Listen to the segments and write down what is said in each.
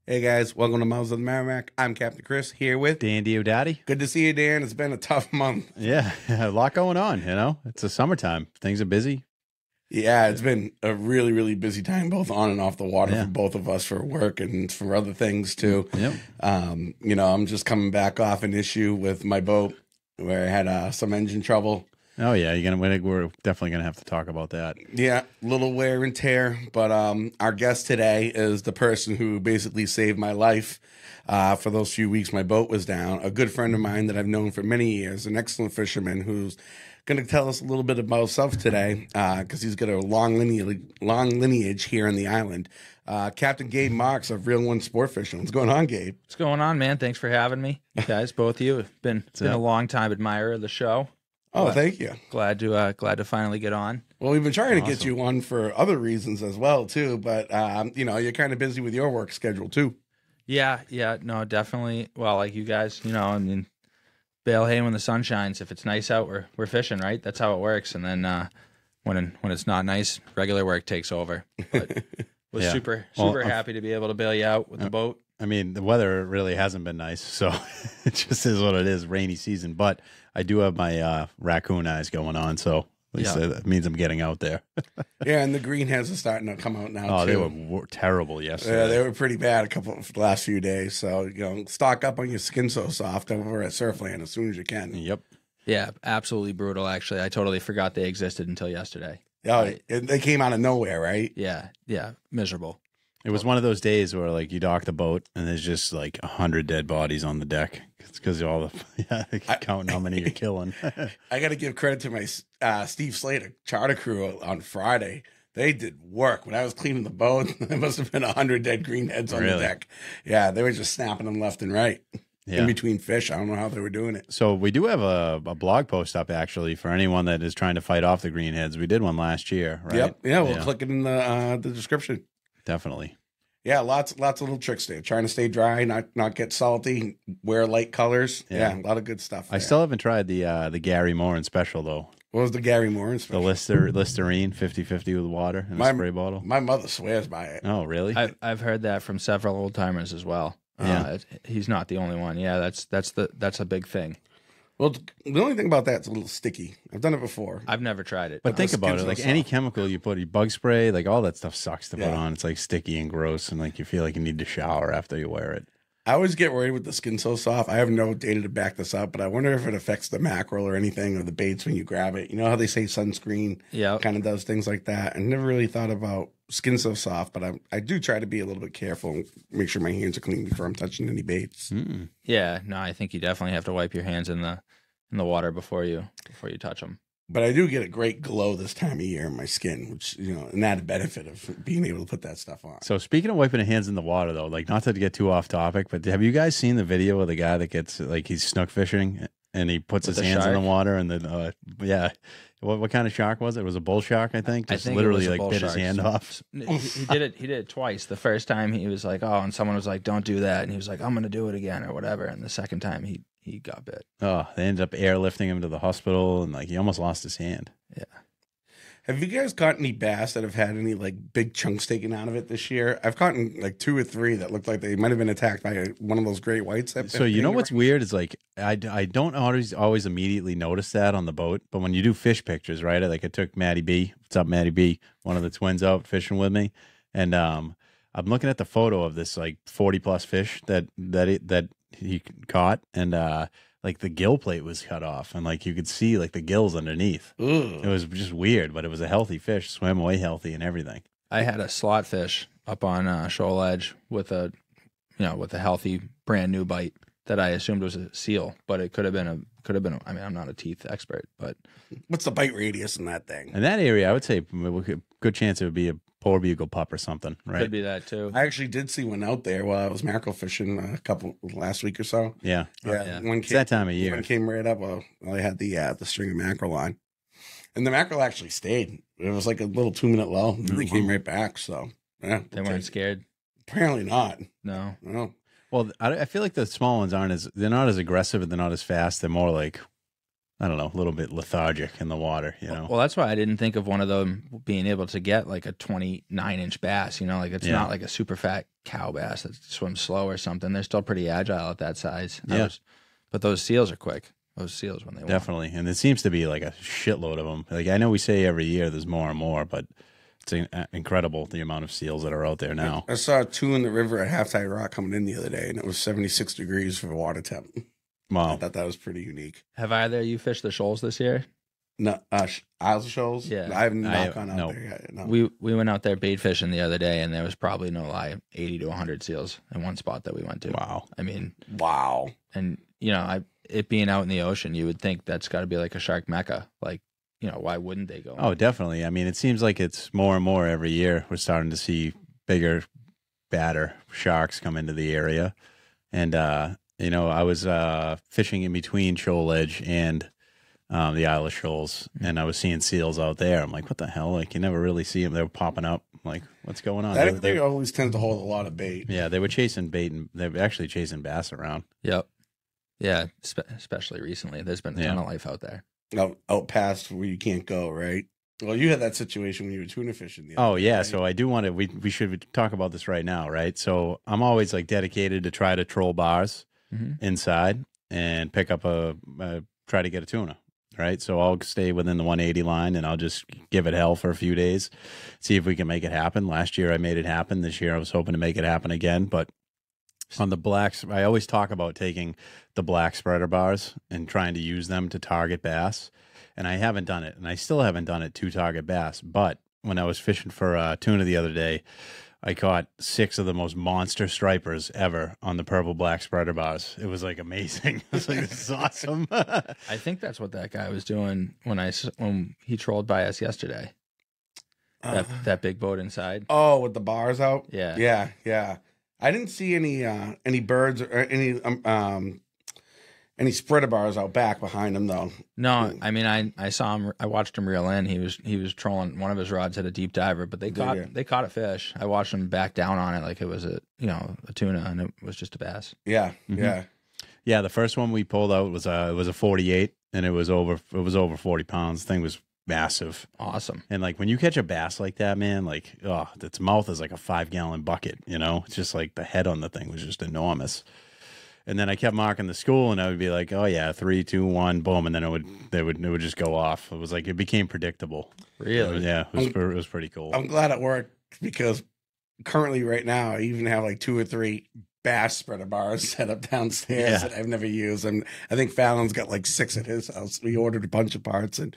Hey guys, welcome to Mouths of the Merrimack. I'm Captain Chris here with Dan Diodati. Good to see you, Dan. It's been a tough month. Yeah, a lot going on, It's the summertime. Things are busy. Yeah, it's been a really, really busy time, both on and off the water for both of us for work and for other things too. Yep. I'm just coming back off an issue with my boat where I had some engine trouble. Oh yeah, we're definitely gonna have to talk about that. Yeah, little wear and tear. But our guest today is the person who basically saved my life. For those few weeks my boat was down. A good friend of mine that I've known for many years, an excellent fisherman who's going to tell us a little bit about himself today because he's got a long lineage here on the island. Captain Gabe Marks of Real One Sportfishing. What's going on, Gabe? What's going on, man? Thanks for having me, guys. Both of you. Been a long time admirer of the show. Oh, thank you. Glad to finally get on. Well, we've been trying to get you on for other reasons as well too, but you're kind of busy with your work schedule too. Yeah, no, definitely. Well, like you guys, bale hay when the sun shines. If it's nice out, we're fishing, right? That's how it works. And then when it's not nice, regular work takes over. But was super happy to be able to bail you out with the boat. I mean, the weather really hasn't been nice, so it just is what it is, rainy season. But I do have my raccoon eyes going on, so at least that means I'm getting out there. Yeah, and the greenheads are starting to come out now, too. They were terrible yesterday. Yeah, they were pretty bad the last few days. So, stock up on your Skin So Soft over at Surfland as soon as you can. Yep. Yeah, absolutely brutal, actually. I totally forgot they existed until yesterday. Oh, they came out of nowhere, right? Yeah, miserable. It was one of those days where, like, you dock the boat and there's just like 100 dead bodies on the deck. It's because all the counting how many you're killing. I got to give credit to my Steve Slater charter crew on Friday. They did work when I was cleaning the boat. There must have been 100 dead greenheads on the deck. Yeah, they were just snapping them left and right in between fish. I don't know how they were doing it. So we do have a blog post up actually for anyone that is trying to fight off the greenheads. We did one last year, right? Yep. Yeah, we'll click it in the description. Definitely. Yeah, lots of little tricks there. Trying to stay dry, not get salty, wear light colors. Yeah, a lot of good stuff there. I still haven't tried the Gary Morin special though. What was the Gary Morin special? The Listerine 50-50 with water in a spray bottle. My mother swears by it. Oh, really? I've heard that from several old timers as well. Yeah, he's not the only one. Yeah, that's a big thing. Well, the only thing about that, it's a little sticky. I've done it before. I've never tried it. But think about it. Like any chemical you put, bug spray, like all that stuff sucks to put on. It's like sticky and gross, and like you feel like you need to shower after you wear it. I always get worried with the Skin So Soft. I have no data to back this up, but I wonder if it affects the mackerel or anything or the baits when you grab it. You know how they say sunscreen kind of does things like that? I never really thought about Skin So Soft, but I do try to be a little bit careful and make sure my hands are clean before I'm touching any baits. Mm. Yeah, no, I think you definitely have to wipe your hands in the water before you touch them. But I do get a great glow this time of year in my skin, which, an added benefit of being able to put that stuff on. So speaking of wiping your hands in the water, though, like not to get too off topic, but have you guys seen the video of the guy that gets, like, he's snook fishing and he puts his hands in the water and then, what kind of shark was it? It was a bull shark, I think. Just literally like bit his hand off. He did it twice. The first time he was like, oh, and someone was like, don't do that. And he was like, I'm going to do it again or whatever. And the second time he got bit. Oh, they ended up airlifting him to the hospital and like he almost lost his hand. Yeah. Have you guys caught any bass that have had any like big chunks taken out of it this year? I've caught like 2 or 3 that looked like they might have been attacked by one of those great whites. So you know what's weird is like I don't always immediately notice that on the boat, but when you do fish pictures, right? Like I took Maddie B. What's up, Maddie B? One of the twins out fishing with me, and I'm looking at the photo of this like 40+ fish that he caught, and like the gill plate was cut off and like you could see like the gills underneath. Ugh. It was just weird, but it was a healthy fish, swam away healthy and everything. I had a slot fish up on Shoal Edge with a healthy brand new bite that I assumed was a seal, but it could have been I mean, I'm not a teeth expert, but what's the bite radius in that thing? In that area, I would say good chance it would be a poor bugle pup or something, right? Could be that too. I actually did see one out there while I was mackerel fishing last week or so. Yeah. One it's that time of year. One came right up. Well, I had the string of mackerel on, and the mackerel actually stayed. It was like a little 2-minute lull, and they came right back. So yeah, they weren't scared. Apparently not. No. Well, I feel like the small ones they're not as aggressive and they're not as fast. They're more like I don't know, a little bit lethargic in the water, you know. Well, that's why I didn't think of one of them being able to get like a 29-inch bass. You know, like it's not like a super fat cow bass that swims slow or something. They're still pretty agile at that size. But those seals are quick. Those seals when they definitely, and it seems to be like a shitload of them. Like I know we say every year there's more and more, but it's incredible the amount of seals that are out there now. I saw 2 in the river at Half Tide Rock coming in the other day, and it was 76 degrees for water temp. Wow. I thought that was pretty unique. Have either of you fished the shoals this year? No, Isles of Shoals? Yeah. I haven't gone out there yet. No. We went out there bait fishing the other day, and there was probably, no lie, 80 to 100 seals in one spot that we went to. Wow. I mean, wow. And, you know, it being out in the ocean, you would think that's got to be like a shark mecca. Like, you know, why wouldn't they go? Oh, definitely. I mean, it seems like it's more and more every year. We're starting to see bigger, badder sharks come into the area. And, you know, I was fishing in between Shoal Edge and the Isle of Shoals, and I was seeing seals out there. I'm like, what the hell? Like, you never really see them. They were popping up. I'm like, what's going on? They always tend to hold a lot of bait. Yeah, they were chasing bait, and they were actually chasing bass around. Yep. Yeah, especially recently. There's been a ton of life out there. Out past where you can't go, right? Well, you had that situation when you were tuna fishing. Oh, yeah. Right? So I do want to, we should talk about this right now, right? So I'm always like dedicated to try to troll bars inside and pick up try to get a tuna, right? So I'll stay within the 180 line and I'll just give it hell for a few days, see if we can make it happen. Last year I made it happen. This year I was hoping to make it happen again, but on the blacks, I always talk about taking the black spreader bars and trying to use them to target bass. And I haven't done it, and I still haven't done it to target bass. But when I was fishing for tuna the other day, I caught 6 of the most monster stripers ever on the purple black spreader bars. It was like amazing. I was like, this is awesome. I think that's what that guy was doing when he trolled by us yesterday. That big boat inside. Oh, with the bars out? Yeah. Yeah. I didn't see any birds or any spreader bars out back behind him though. No, I mean I saw him. I watched him reel in. He was trolling. One of his rods had a deep diver, but they caught a fish. I watched him back down on it like it was a tuna, and it was just a bass. Yeah, yeah. The first one we pulled out was it was a 48, and it was over 40 pounds. The thing was massive. Awesome. And like when you catch a bass like that, man, like its mouth is like a 5-gallon bucket, you know? It's just like the head on the thing was just enormous. And then I kept marking the school and I would be like, oh yeah, 3, 2, 1, boom, and then it would just go off. It was like it became predictable. Really? Yeah, it was pretty cool. I'm glad it worked because currently right now I even have like 2 or 3 bass spreader bars set up downstairs that I've never used. And I think Fallon's got like 6 at his house. We ordered a bunch of parts and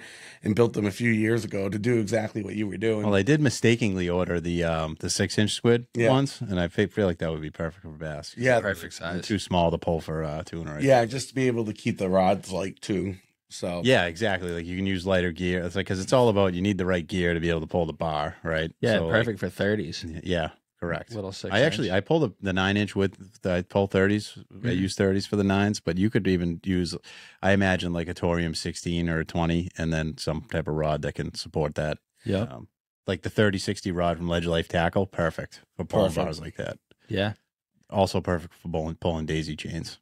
built them a few years ago to do exactly what you were doing. Well, I did mistakenly order the 6-inch squid once, and I feel like that would be perfect for bass. Yeah, perfect size. Too small to pull for tuna. Right? Yeah, just to be able to keep the rods light too. So yeah, exactly. Like you can use lighter gear. It's like because it's all about you need the right gear to be able to pull the bar, right? Yeah, so, perfect for 30s. Yeah. Correct. Little 6. I pulled the 9-inch with I pull 30s. I use 30s for the 9s, but you could even use, I imagine, like a Torium 16 or a 20, and then some type of rod that can support that. Yeah. Like the 30-60 rod from Ledge Life Tackle, perfect for pulling bars like that. Yeah. Also perfect for pulling daisy chains.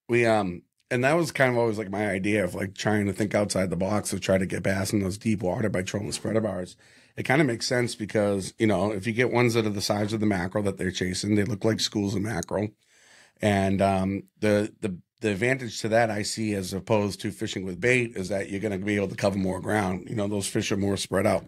We and that was kind of always like my idea of like trying to think outside the box to try to get bass in those deep water by trolling spreader bars. It kind of makes sense because, you know, if you get ones that are the size of the mackerel that they're chasing, they look like schools of mackerel. And the advantage to that I see as opposed to fishing with bait is that you're going to be able to cover more ground. You know, those fish are more spread out.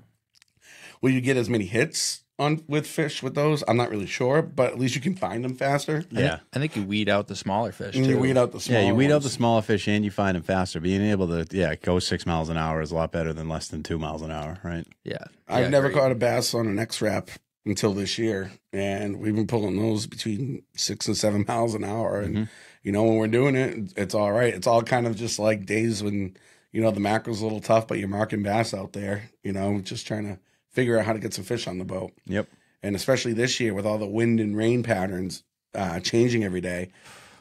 Will you get as many hits with fish with those? I'm not really sure, but at least you can find them faster. Yeah. I think you weed out the smaller fish too. You weed out the smaller you weed out ones. the smaller fish and you find them faster. Being able to go 6 miles an hour is a lot better than less than 2 miles an hour, right? Yeah. I've never caught a bass on an X-Wrap until this year, and we've been pulling those between 6 and 7 miles an hour. And you know, when we're doing it, it's all right. It's all kind of just like days when, you know, the mackerel's a little tough, but you're marking bass out there, you know, just trying to figure out how to get some fish on the boat. Yep. And especially this year with all the wind and rain patterns changing every day,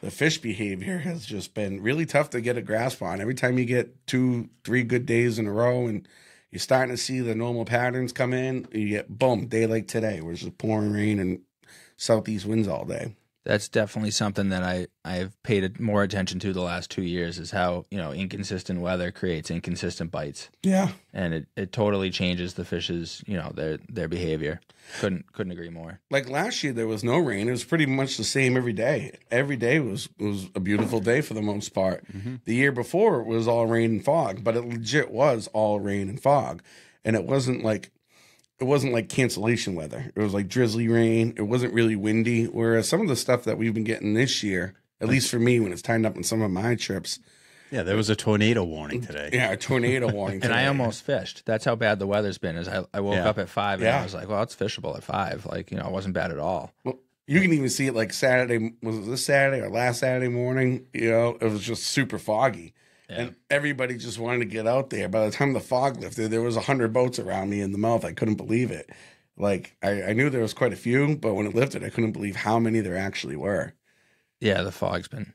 the fish behavior has just been really tough to get a grasp on. Every time you get 2, 3 good days in a row and you're starting to see the normal patterns come in, you get, boom, day like today, where it's just pouring rain and southeast winds all day. That's definitely something that I've paid more attention to the last 2 years, is how, inconsistent weather creates inconsistent bites. Yeah. And it totally changes the fish's, their behavior. Couldn't agree more. Like last year, there was no rain. It was pretty much the same every day. Every day was a beautiful day for the most part. Mm-hmm. The year before, it was all rain and fog, but it legit was all rain and fog. And it wasn't like cancellation weather. It was like drizzly rain. It wasn't really windy. Whereas some of the stuff that we've been getting this year, at least for me, when it's tied up on some of my trips. Yeah, there was a tornado warning today. Yeah, a tornado warning today. And I almost fished. That's how bad the weather's been. Is I woke up at 5 and I was like, well, it's fishable at 5. Like, it wasn't bad at all. Well, you can even see it like Saturday. Was it this Saturday or last Saturday morning? It was just super foggy. Yeah. And everybody just wanted to get out there. By the time the fog lifted, there was 100 boats around me in the mouth. I couldn't believe it. Like, I knew there was quite a few, but when it lifted, I couldn't believe how many there actually were. Yeah, the fog's been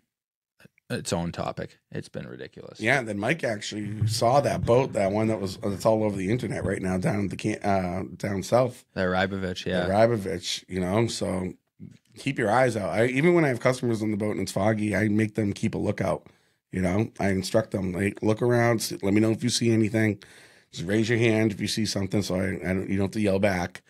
its own topic. It's been ridiculous. Yeah, then Mike actually saw that boat, that one that's all over the internet right now down at down south. The Rybovich, yeah. The Rybovich, so keep your eyes out. Even when I have customers on the boat and it's foggy, I make them keep a lookout. I instruct them, like, look around, let me know if you see anything. Just raise your hand if you see something, so you don't have to yell back.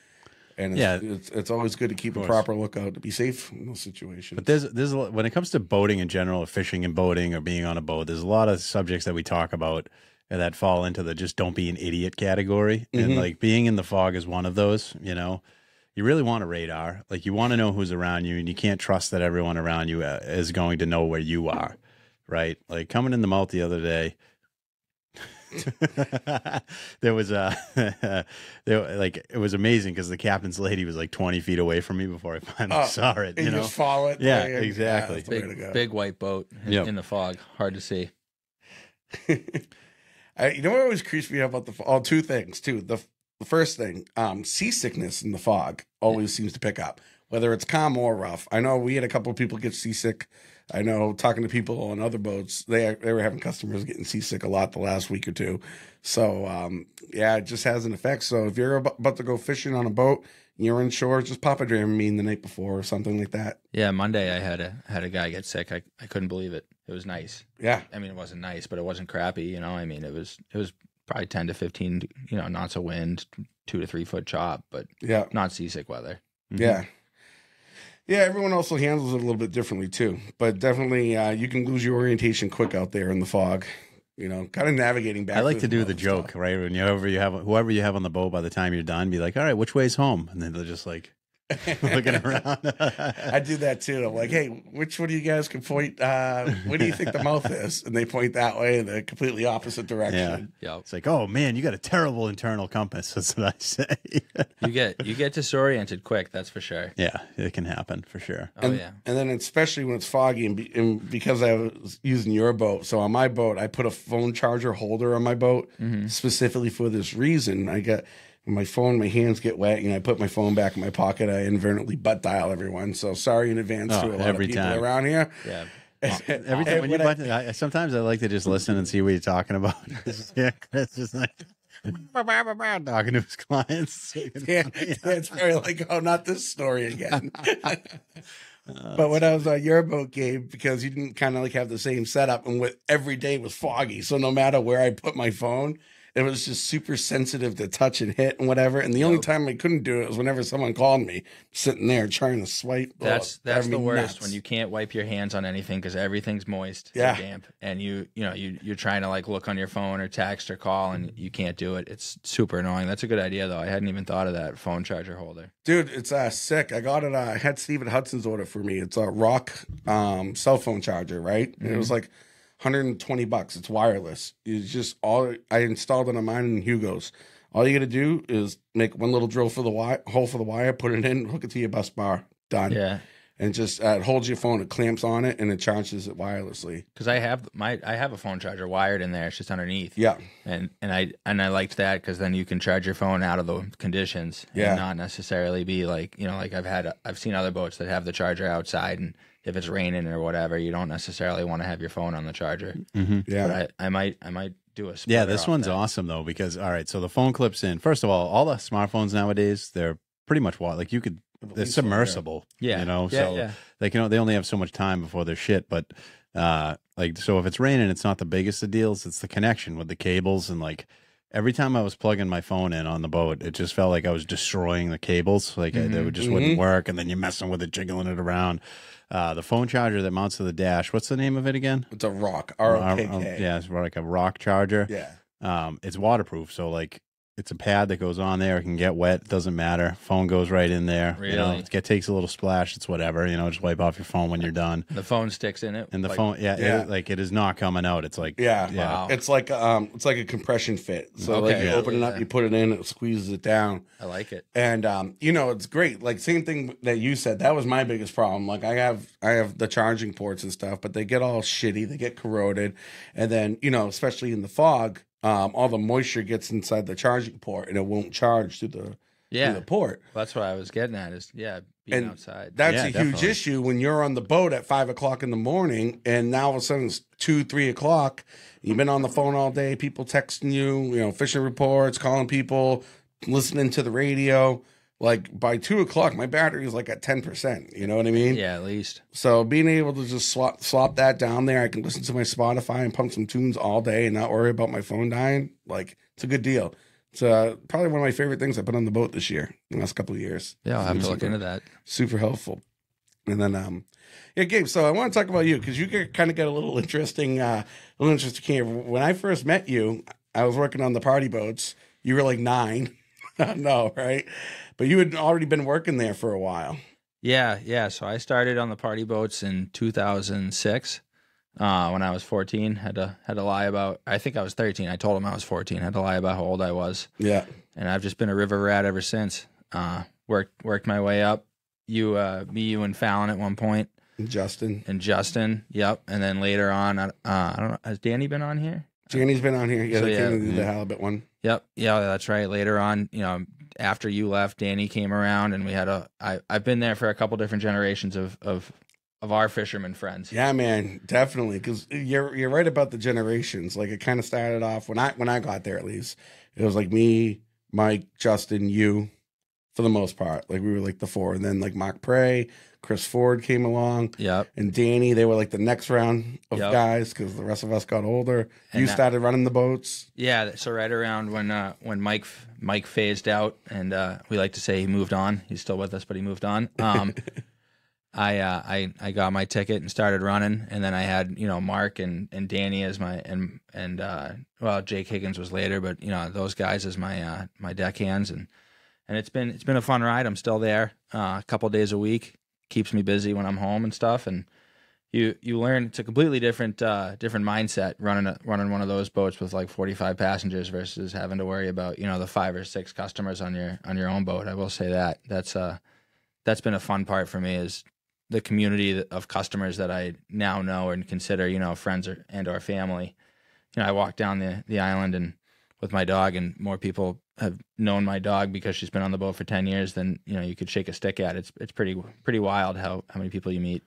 And it's always good to keep a proper lookout to be safe in those situations. But there's a lot, when it comes to boating in general, or fishing and boating, or being on a boat, there's a lot of subjects that we talk about that fall into the just don't be an idiot category. Mm-hmm. And like being in the fog is one of those. You really want a radar. Like, you want to know who's around you, and you can't trust that everyone around you is going to know where you are. Right, like coming in the mouth the other day, there was it was amazing because the captain's lady was like 20 feet away from me before I finally saw it. You just follow it. Yeah, exactly. Big white boat in the fog, hard to see. What always creeps me out about two things too. The first thing, seasickness in the fog always seems to pick up, whether it's calm or rough. I know we had a couple of people get seasick. I know, talking to people on other boats, they were having customers getting seasick a lot the last week or two. So, it just has an effect. So if you're about to go fishing on a boat and you're inshore, just pop a Dramamine the night before or something like that. Yeah, Monday I had a guy get sick. I couldn't believe it. It was nice. Yeah. I mean, it wasn't nice, but it wasn't crappy. It was probably 10 to 15, knots of wind, 2 to 3 foot chop, but not seasick weather. Mm-hmm. Yeah. Yeah, everyone also handles it a little bit differently too. But definitely, you can lose your orientation quick out there in the fog. Kind of navigating back. I like to do the joke, right? Whoever you have on the boat, by the time you're done, be like, "All right, which way's home?" And then they're just like looking around. I do that too. I'm like, "Hey, which one of you guys can point? Where do you think the mouth is?" And they point that way in the completely opposite direction. Yeah. It's like, "Oh man, you got a terrible internal compass." That's what I say. You get disoriented quick. That's for sure. Yeah, it can happen for sure. And then especially when it's foggy, and because I was using your boat, so on my boat, I put a phone charger holder on my boat specifically for this reason. My my hands get wet, and I put my phone back in my pocket. I inadvertently butt dial everyone. So sorry in advance to a lot of people around here. Yeah. Every time when you sometimes I like to just listen and see what you're talking about. It's just like talking to his clients. It's very like, oh, not this story again. But when I was on your boat, Gabe, because you didn't kind of like have the same setup, and every day was foggy, so no matter where I put my phone, it was just super sensitive to touch and hit and whatever. And the only time I couldn't do it was whenever someone called me, sitting there trying to swipe. That's the worst, when you can't wipe your hands on anything because everything's moist and damp, and you're trying to like look on your phone or text or call, and you can't do it. It's super annoying. That's a good idea though. I hadn't even thought of that phone charger holder. Dude, it's sick. I got it. I had Steven Hudson's order for me. It's a Rock cell phone charger, right? Mm-hmm. It was like $120. It's wireless. It's just I installed it on mine and Hugo's. All you got to do is make one little drill for the hole for the wire, put it in, hook it to your bus bar, done. Yeah. And just it holds your phone, it clamps on it, and it charges it wirelessly. Because I have a phone charger wired in there. It's just underneath. Yeah. And I liked that because then you can charge your phone out of the conditions and not necessarily be like, like I've seen other boats that have the charger outside, and if it's raining or whatever, you don't necessarily want to have your phone on the charger. Mm-hmm. Yeah. But I might do a this one's awesome though, because all right, so the phone clips in. First of all the smartphones nowadays, they're pretty much like you could it's submersible. Yeah. You know, Yeah, so yeah. like, you know, they only have so much time before they're shit. But like, so if it's raining, it's not the biggest of deals. It's the connection with the cables. And like every time I was plugging my phone in on the boat, it just felt like I was destroying the cables. Like they would just wouldn't work. And then you're messing with it, jiggling it around. The phone charger that mounts to the dash, what's the name of it again? It's a rock, ROKK. Yeah, it's like a rock charger. Yeah. It's waterproof, so like it's a pad that goes on there. It can get wet, doesn't matter. Phone goes right in there. Really? You know, it takes a little splash. It's whatever. You know, just wipe off your phone when you're done. The phone sticks in it. And the like, phone, it is not coming out. It's like, Yeah. Wow. It's like a compression fit. So like you open it up, you put it in, it squeezes it down. I like it. And you know, it's great. Like same thing that you said. That was my biggest problem. Like I have the charging ports and stuff, but they get all shitty, they get corroded. And then, you know, especially in the fog, all the moisture gets inside the charging port and it won't charge through the port. That's what I was getting at is being outside. That's Yeah, a huge definitely. issue when you're on the boat at 5 o'clock in the morning and now all of a sudden it's 2-3 o'clock. You've been on the phone all day, people texting you, you know, fishing reports, calling people, listening to the radio. Like by 2 o'clock, my battery is like at 10%. You know what I mean? Yeah, at least. So being able to just swap that down there, I can listen to my Spotify and pump some tunes all day and not worry about my phone dying. Like it's a good deal. It's probably one of my favorite things I've been on the boat this year, the last couple of years. Yeah, I'll It's have been to look into that. Super helpful. And then, yeah, Gabe. So I want to talk about you because you kind of get a little interesting here. When I first met you, I was working on the party boats. You were like 9. No, right? But you had already been working there for a while. Yeah. So I started on the party boats in 2006 when I was 14. Had to lie about. I think I was 13. I told him I was 14. Had to lie about how old I was. Yeah. And I've just been a river rat ever since. Worked my way up. You and Fallon at one point. Justin. Yep. And then later on, I don't know. Has Danny been on here? Danny's been on here. Yeah, So, they came yeah. to do the halibut one. Yep. Yeah, that's right. Later on, you know, after you left, Danny came around, and we had I've been there for a couple different generations of our fisherman friends. Yeah, man, definitely. Because you're right about the generations. Like it kind of started off when I got there. At least it was like me, Mike, Justin, you, for the most part. Like we were like the 4, and then like Mark Prey, Chris Ford came along. Yep. And Danny, they were like the next round of Yep. guys because the rest of us got older. And You that- started running the boats. Yeah. So right around when Mike phased out, and we like to say he moved on. He's still with us, but he moved on. I got my ticket and started running, and then I had, you know, Mark and Danny as my and well, Jake Higgins was later, but you know, those guys as my my deckhands, and it's been a fun ride. I'm still there a couple days a week. Keeps me busy when I'm home and stuff, and you learn. It's a completely different mindset running one of those boats with like 45 passengers versus having to worry about, you know, the 5 or 6 customers on your own boat. I will say that's been a fun part for me, is the community of customers that I now know and consider, you know, friends or family. You know, I walk down the island and with my dog, and more people have known my dog because she's been on the boat for 10 years than, you know, you could shake a stick at. It's pretty wild how many people you meet.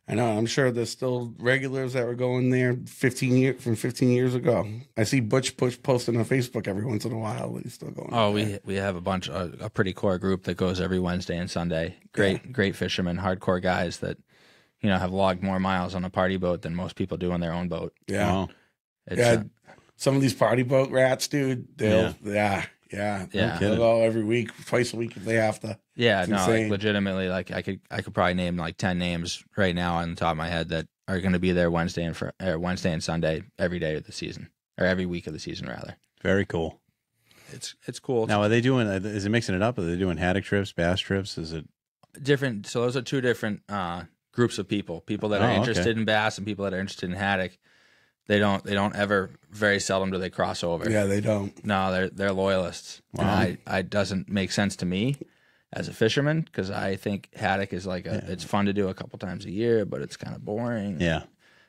I know. I'm sure there's still regulars that were going there 15 years ago. I see Butch posting on Facebook every once in a while. He's still going. Oh, there. we have a pretty core group that goes every Wednesday and Sunday. Great fishermen, hardcore guys that, you know, have logged more miles on a party boat than most people do on their own boat. Yeah. Wow. It's, Some of these party boat rats, dude. They'll Yeah. They'll go every week, twice a week if they have to. Yeah, It's no, insane. like legitimately, like I could probably name like 10 names right now on the top of my head that are going to be there Wednesday and Sunday every day of the season, or every week of the season rather. Very cool. It's cool. Now, are they doing? Is it mixing it up? Are they doing haddock trips, bass trips? Is it Different. So those are 2 different groups of people that are Oh, interested okay. in bass and people that are interested in haddock. They don't ever, very seldom do they cross over. Yeah, they don't. No, they're loyalists. Wow. And I doesn't make sense to me as a fisherman, because I think haddock is like it's fun to do a couple times a year, but it's kind of boring. Yeah.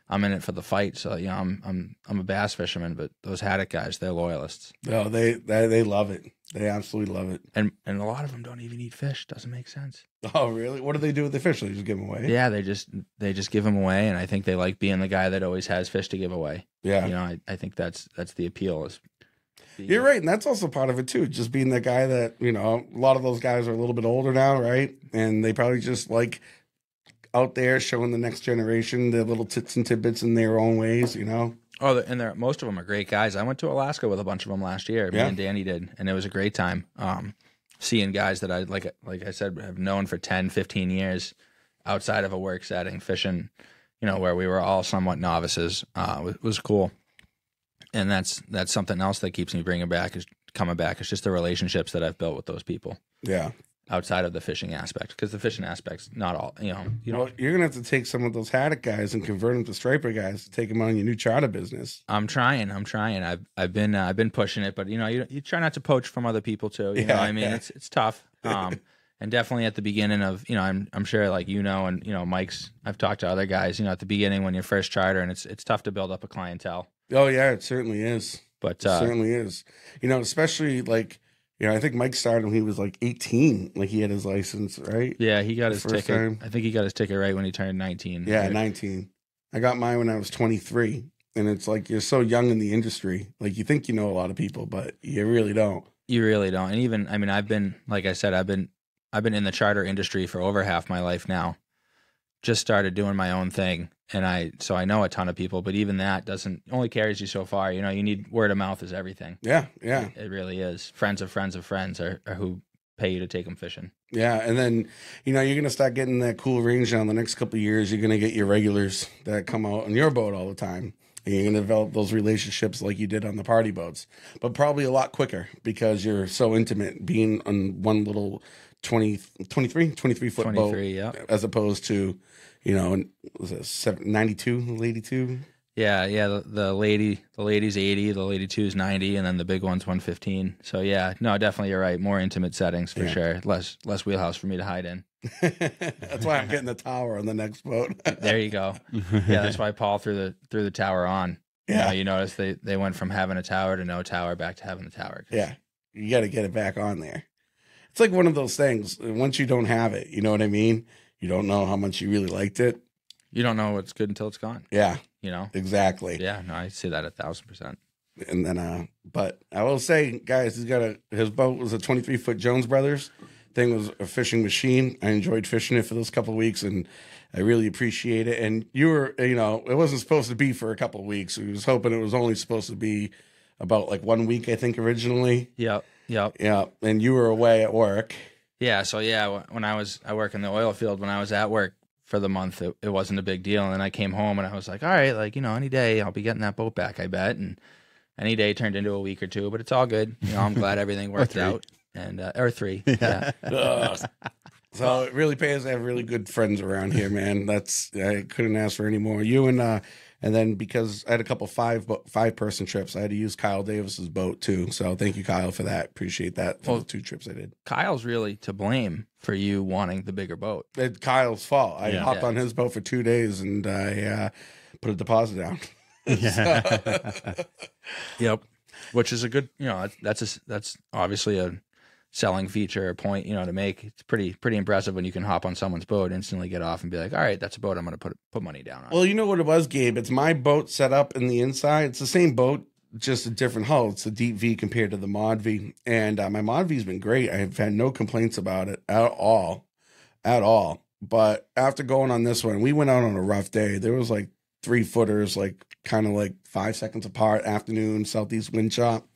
I'm in it for the fight, so you know I'm a bass fisherman, but those haddock guys, they're loyalists, No, they love it. They absolutely love it. and a lot of them don't even eat fish. Doesn't make sense. Oh, really? What do they do with the fish? They just give them away? Yeah, they just give them away, and I think they like being the guy that always has fish to give away. Yeah. You know, I think that's the appeal. Is You're right, and that's also part of it too. Just being that guy that, you know, a lot of those guys are a little bit older now, right? And they probably just like out there showing the next generation their little tits and tidbits in their own ways, you know. Oh, and most of them are great guys. I went to Alaska with a bunch of them last year. Me and Danny did, and it was a great time. Seeing guys that I like I said, have known for 10, 15 years outside of a work setting, fishing, you know, where we were all somewhat novices, was cool. And that's something else that keeps me coming back. It's just the relationships that I've built with those people. Yeah. Outside of the fishing aspect, because the fishing aspect's not all, you know. Well, you're gonna have to take some of those haddock guys and convert them to striper guys to take them on your new charter business. I'm trying. I've been pushing it, but you know, you try not to poach from other people too. You know what I mean? It's tough. And definitely at the beginning of, you know, I'm sure like, you know, and you know, I've talked to other guys, you know, at the beginning when you're first charter, and it's tough to build up a clientele. Oh yeah, it certainly is. But it certainly is. You know, especially like, you know, I think Mike started when he was like 18, like he had his license, right? Yeah, he got his ticket. Time. I think he got his ticket right when he turned 19. Yeah, right? 19. I got mine when I was 23. And it's like you're so young in the industry. Like you think you know a lot of people, but you really don't. You really don't. And even, I mean, I've been, like I said, I've been in the charter industry for over half my life now. Just started doing my own thing. And so I know a ton of people, but even that only carries you so far. You know, you need word of mouth is everything. Yeah, yeah. It really is. Friends of friends of friends are who pay you to take them fishing. Yeah, and then, you know, you're going to start getting that cool range now. The next couple of years, you're going to get your regulars that come out on your boat all the time. And you're going to develop those relationships like you did on the party boats. But probably a lot quicker because you're so intimate being on one little 23 foot boat. Yeah. As opposed to, you know, was it 92, 82? Yeah. The lady's 80, the lady 2 is 90, and then the big one's 115. So yeah, no, definitely you're right. More intimate settings for sure. Less wheelhouse for me to hide in. That's why I'm getting the tower on the next boat. There you go. Yeah, that's why Paul threw the tower on. Yeah, you notice they went from having a tower to no tower back to having the tower. Yeah, you got to get it back on there. It's like one of those things. Once you don't have it, you know what I mean? You don't know how much you really liked it. You don't know what's good until it's gone. Yeah. You know? Exactly. Yeah, no, I see that 1,000%. And then, but I will say, guys, his boat was a 23-foot Jones Brothers. Thing was a fishing machine. I enjoyed fishing it for those couple of weeks, and I really appreciate it. And you were, you know, it wasn't supposed to be for a couple of weeks. We was hoping it was only supposed to be about like 1 week, I think, originally. Yep. Yeah, and you were away at work. Yeah, so yeah, when I work in the oil field, when I was at work for the month, it wasn't a big deal. And then I came home and I was like, all right, like, you know, any day I'll be getting that boat back, I bet. And any day turned into a week or two, but it's all good. You know, I'm glad everything worked out. And or 3. Yeah. So it really pays to have really good friends around here, man. I couldn't ask for any more. You and then because I had a couple 5-person trips, I had to use Kyle Davis's boat too. So thank you, Kyle, for that. Appreciate that for the 2 trips I did. Kyle's really to blame for you wanting the bigger boat. It's Kyle's fault. I hopped on his boat for 2 days and I put a deposit down. Yep. Which is a good, you know, that's obviously a selling feature or point, you know, to make. It's pretty impressive when you can hop on someone's boat, instantly get off and be like, all right, that's a boat I'm going to put money down on. Well, you know what it was, Gabe? It's my boat set up in the inside. It's the same boat, just a different hull. It's a deep V compared to the mod V. And my mod V's been great. I've had no complaints about it at all. But after going on this one, we went out on a rough day. There was like 3-footers, like kind of like 5 seconds apart, afternoon, southeast wind chop.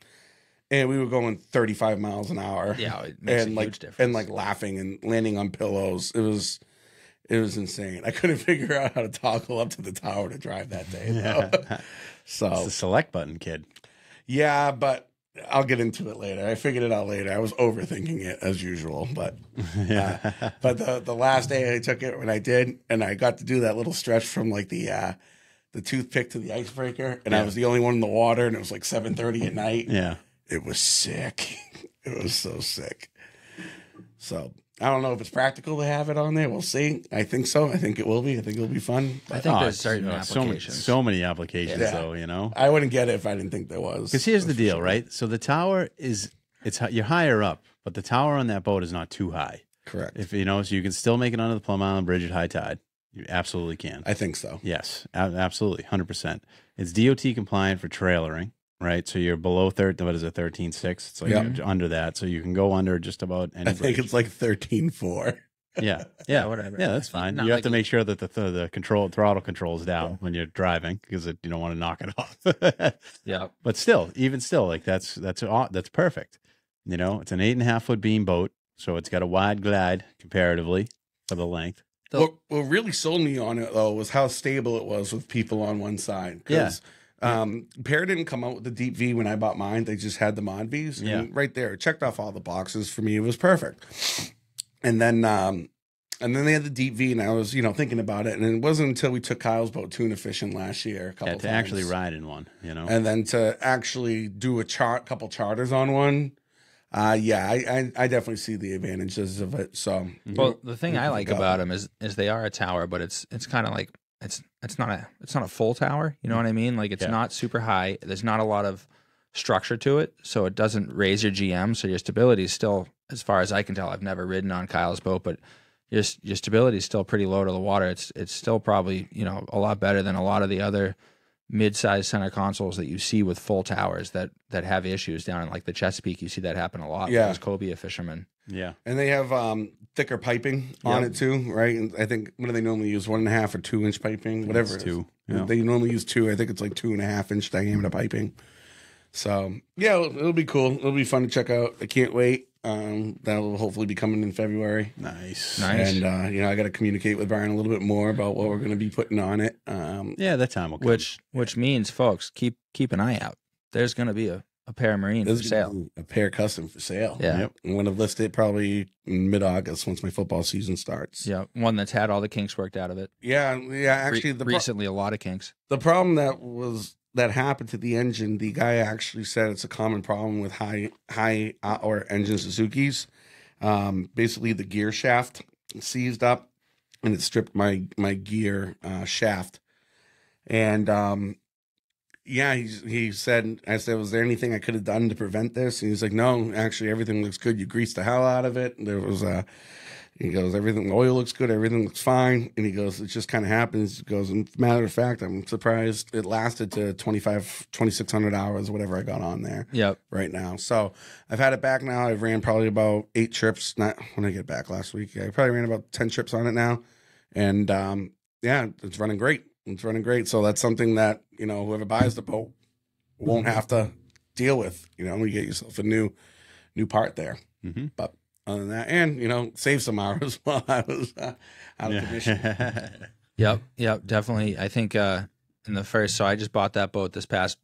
And we were going 35 miles an hour. Yeah, it makes a huge difference. And like laughing and landing on pillows. It was insane. I couldn't figure out how to toggle up to the tower to drive that day. Yeah. So it's the select button, kid. Yeah, but I'll get into it later. I figured it out later. I was overthinking it as usual, but but the last day I took it when I did, and I got to do that little stretch from like the toothpick to the icebreaker, and I was the only one in the water, and it was like 7:30 at night. Yeah. It was sick. It was so sick. So I don't know if it's practical to have it on there. We'll see. I think so. I think it will be. I think it'll be fun. I think there's certain applications. So many applications, though, you know. I wouldn't get it if I didn't think there was. Because here's the deal, right? So the tower you're higher up, but the tower on that boat is not too high. Correct. If you know, so you can still make it onto the Plum Island Bridge at high tide. You absolutely can. I think so. Yes, absolutely, 100%. It's DOT compliant for trailering. right? So you're below 13. What is it? 13.6. It's like under that, so you can go under just about any. I think it's like 13.4. Yeah, whatever. Yeah, that's fine. Not You have like to make sure that the throttle control is down when you're driving because you don't want to knock it off. Yeah, but still, even still, like that's perfect. You know, it's an 8.5-foot beam boat, so it's got a wide glide comparatively for the length. What really sold me on it though was how stable it was with people on one side. Because Pear didn't come out with the deep V when I bought mine. They just had the mod Vs. And right there, it checked off all the boxes for me. It was perfect. And then they had the deep V, and I was, thinking about it. And it wasn't until we took Kyle's boat tuna fishing last year, a couple times. To actually ride in one, and then to actually do a couple charters on one. I definitely see the advantages of it. So, well, the thing I like about them is they are a tower, but it's kind of like it's not a full tower. You know what I mean? Like it's not super high. There's not a lot of structure to it, so it doesn't raise your GM. So your stability is still, as far as I can tell, I've never ridden on Kyle's boat, but your stability is still pretty low to the water. It's still probably a lot better than a lot of the other mid-sized center consoles that you see with full towers that have issues down in like the Chesapeake. You see that happen a lot. Yeah, as Kobe, a fisherman. Yeah, and they have thicker piping on it too, right? And I think what do they normally use? 1.5 or 2 inch piping, whatever. It's 2. Yeah. They normally use 2. I think it's like 2.5 inch diameter piping. So yeah, it'll be cool. It'll be fun to check out. I can't wait. That'll hopefully be coming in February. Nice. And I got to communicate with Brian a little bit more about what we're going to be putting on it. That time will come. Which means, folks, keep an eye out. There's going to be a pair marine for sale. A pair custom for sale. Yeah. Yep. I'm going to list it probably in mid-August once my football season starts. Yeah, one that's had all the kinks worked out of it. Yeah. Actually, recently a lot of kinks. The problem that happened to the engine, the guy actually said it's a common problem with high hour engine Suzuki's. Basically, the gear shaft seized up, and it stripped my gear shaft. And he said, I said, was there anything I could have done to prevent this? And he's like, no, actually, everything looks good. You greased the hell out of it. There was he goes, everything, oil looks good, everything looks fine. And he goes, it just kind of happens. He goes, matter of fact, I'm surprised it lasted to 2,600 hours, whatever I got on there right now. So I've had it back now. I've ran probably about 8 trips. Not when I get back last week. I probably ran about 10 trips on it now. And it's running great. It's running great. So that's something that, whoever buys the boat won't have to deal with. You get yourself a new part there. Mm-hmm. But other than that, and save some hours while I was out of commission. Yep, definitely. I think in the first, so I just bought that boat this past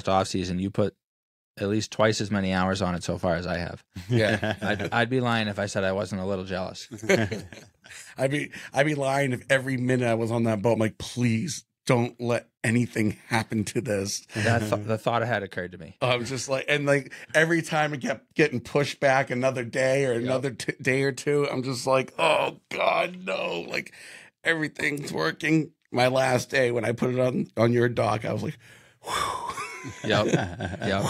off season. You put at least twice as many hours on it so far as I have. Yeah, I'd be lying if I said I wasn't a little jealous. I'd be lying if every minute I was on that boat, I'm like, please don't let anything happen to this. The thought had occurred to me. I was just like, and like every time it kept getting pushed back another day or another day or two, I'm just like, oh God, no! Like everything's working. My last day when I put it on your dock, I was like, whew. Yep.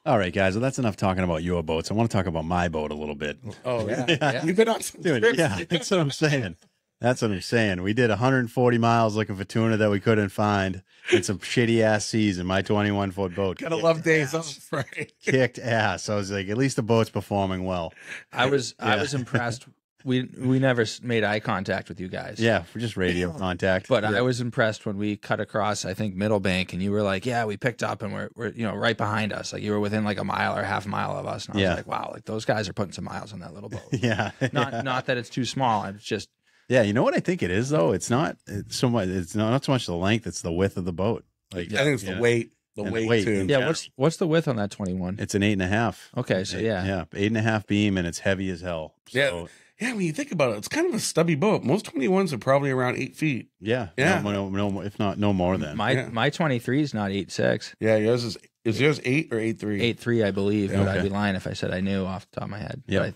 All right, guys. Well, that's enough talking about your boats. I want to talk about my boat a little bit. Oh yeah. You've been on some trips. Yeah, that's what I'm saying. That's what I'm saying. We did 140 miles looking for tuna that we couldn't find in some shitty ass seas in my 21-foot boat. Gotta love days off, right? Kicked ass. I was like, at least the boat's performing well. I was impressed. We never made eye contact with you guys. Yeah, for just radio contact. But I was impressed when we cut across, I think, Middlebank, and you were like, yeah, we picked up and we're right behind us. Like you were within like a mile or half a mile of us. And I was like, wow, like those guys are putting some miles on that little boat. Yeah. Not that it's too small. It's just. Yeah, you know what I think it is though? It's not so much. It's not so much the length; it's the width of the boat. Like I think it's the weight. The weight too. Yeah. What's the width on that 21? It's an 8.5. Okay, so yeah, 8.5 beam, and it's heavy as hell. So, yeah. When you think about it, it's kind of a stubby boat. Most 21s are probably around 8 feet. Yeah. No, if not no more than my 23 is not 8.6. Yeah, yours is yours 8 or 8.3? 8.3, I believe. But I'd be lying if I said I knew off the top of my head. Yeah,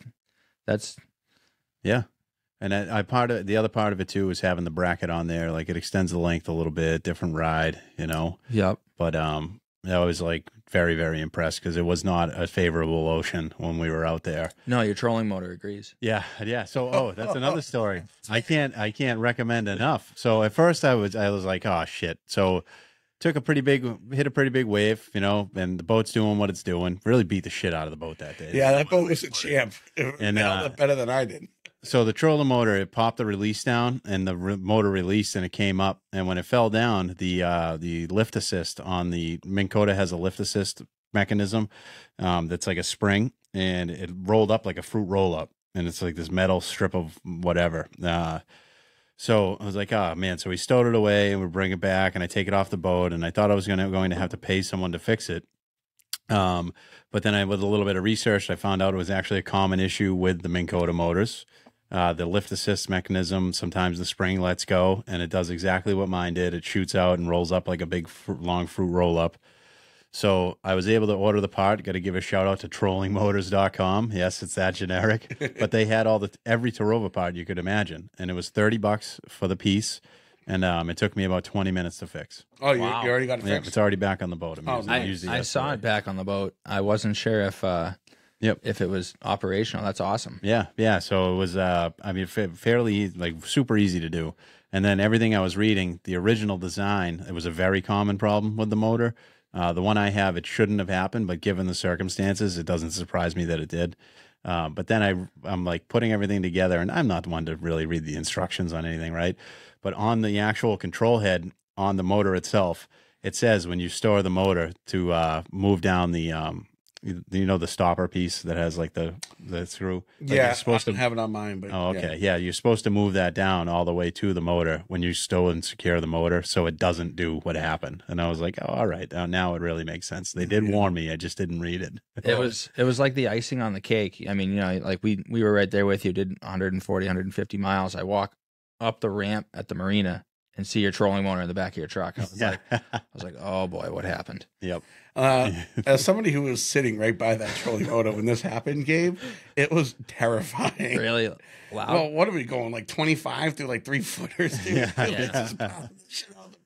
that's. And the other part of it too is having the bracket on there. Like it extends the length a little bit, different ride, Yep. But I was like very, very impressed because it was not a favorable ocean when we were out there. No, your trolling motor agrees. Yeah. So that's another story. I can't recommend enough. So at first I was like, oh shit. So hit a pretty big wave, you know, and the boat's doing what it's doing. Really beat the shit out of the boat that day. Yeah, that boat was a champ. And Better than I did. So the trolling motor, it popped the release down, and the motor released, and it came up. And when it fell down, the lift assist on the Minn Kota has a lift assist mechanism that's like a spring, and it rolled up like a fruit roll up, and it's like this metal strip of whatever. So I was like, oh man. So we stowed it away, and we bring it back, and I take it off the boat, and I thought I was going to have to pay someone to fix it. But then with a little bit of research, I found out it was actually a common issue with the Minn Kota motors. The lift assist mechanism, sometimes the spring lets go, and it does exactly what mine did. It shoots out and rolls up like a big long fruit roll up. So I was able to order the part. Got to give a shout out to trollingmotors.com. Yes, it's that generic, but they had every Tarova part you could imagine, and it was $30 for the piece. And it took me about 20 minutes to fix. Oh, you Wow. already got it fixed? Yeah, it's already back on the boat. I saw it back on the boat. I wasn't sure if if it was operational. That's awesome. Yeah. So it was, fairly like super easy to do. And then everything I was reading, the original design, it was a very common problem with the motor. The one I have, it shouldn't have happened, but given the circumstances, it doesn't surprise me that it did. But then I'm like putting everything together, and I'm not the one to really read the instructions on anything, right? But on the actual control head on the motor itself, it says when you store the motor to move down the the stopper piece that has like the screw. Like Yeah, you're supposed I don't have it on mine. But Oh, okay. Yeah, you're supposed to move that down all the way to the motor when you stow and secure the motor, so it doesn't do what happened. And I was like, oh, all right, now it really makes sense. They did warn me, I just didn't read it. It was like the icing on the cake. I mean, you know, like we were right there with you, did 140, 150 miles. I walk up the ramp at the marina and see your trolling motor in the back of your truck. I was like, oh boy, what happened? Yep. As somebody who was sitting right by that trolling motor when this happened, Gabe, it was terrifying. Really loud. Well, what are we going, like 25 through like 3-footers? Dude? Yeah.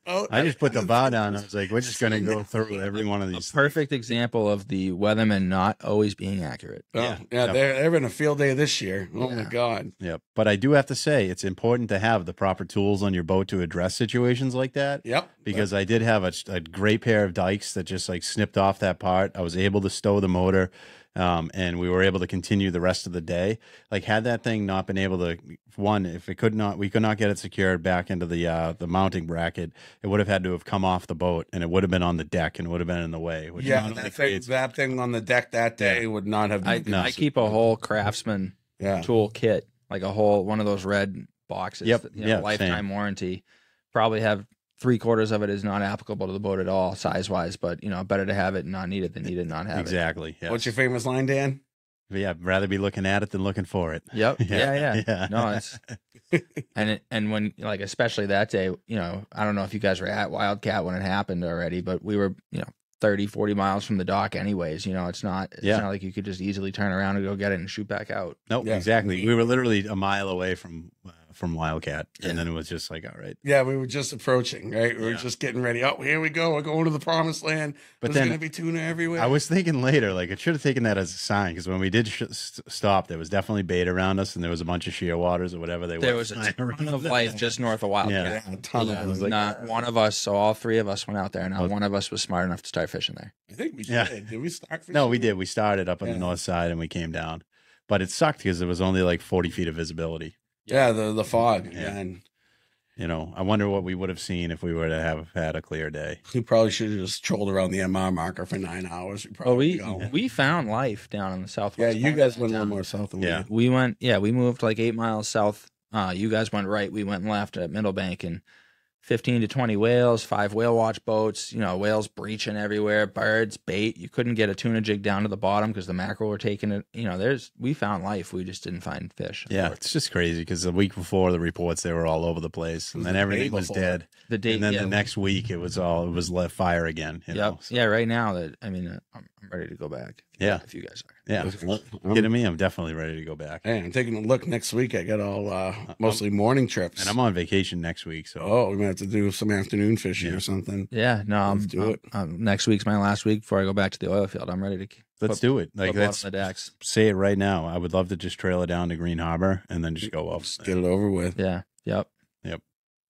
I just put the bow down. I was like, we're just going to go through every one of these. Perfect example of the weatherman not always being accurate. Yeah, they're having a field day this year. Oh my God. Yep. But I do have to say, it's important to have the proper tools on your boat to address situations like that. Yep. Because I did have a great pair of dikes that just like snipped off that part. I was able to stow the motor. And we were able to continue the rest of the day. Like, had that thing not been able to, if we could not get it secured back into the mounting bracket, it would have had to have come off the boat, and it would have been on the deck, and it would have been in the way. Which that thing on the deck that day would not have. I keep a whole Craftsman tool kit, like a whole one of those red boxes. Yep. Lifetime warranty. Probably have 3/4 of it is not applicable to the boat at all, size wise. But better to have it and not need it than need it and not have it. Exactly. Yes. What's your famous line, Dan? Yeah, I'd rather be looking at it than looking for it. Yep. Yeah. No, it's and when especially that day, I don't know if you guys were at Wildcat when it happened already, but we were 30, 40 miles from the dock anyways. It's not like you could just easily turn around and go get it and shoot back out. Nope, exactly. We were literally a mile away from Wildcat, and then it was just like, all right. Yeah, we were just approaching, right? We were just getting ready. Oh, here we go. We're going to the promised land. But There's then going to be tuna everywhere. I was thinking later, like, it should have taken that as a sign, because when we did stop, there was definitely bait around us, and there was a bunch of shear waters or whatever they were. There was a ton of life just north of Wildcat. Yeah, a ton of them. Not one of us, so all three of us went out there, and not one of us was smart enough to start fishing there. I think we did. Yeah. Did we start fishing? No, we did. We started up on the north side, and we came down. But it sucked because it was only like 40 feet of visibility. Yeah, the fog. Yeah. And I wonder what we would have seen if we were to have had a clear day. we probably should have just trolled around the MR marker for 9 hours. We found life down in the southwest. Yeah, you guys went a little more south than we did. We went. Yeah, we moved like 8 miles south. You guys went right. We went left at Middlebank, and 15 to 20 whales, 5 whale watch boats, whales breaching everywhere, birds, bait. You couldn't get a tuna jig down to the bottom because the mackerel were taking it. We found life. We just didn't find fish. Yeah, it's just crazy because the week before the reports, they were all over the place, and then everything was dead. The next week, it was left fire again. So. Yeah, right now I'm ready to go back. Yeah. If you guys are. Yeah. Kidding me? I'm definitely ready to go back. Hey, I'm taking a look next week. I got all mostly morning trips. And I'm on vacation next week. So we're gonna have to do some afternoon fishing or something. Yeah, no, Let's do it. Next week's my last week before I go back to the oil field. I'm ready to let's do it. Like, let's the decks. Say it right now. I would love to just trail it down to Green Harbor and then just go up. Just get it over with. Yeah. Yep.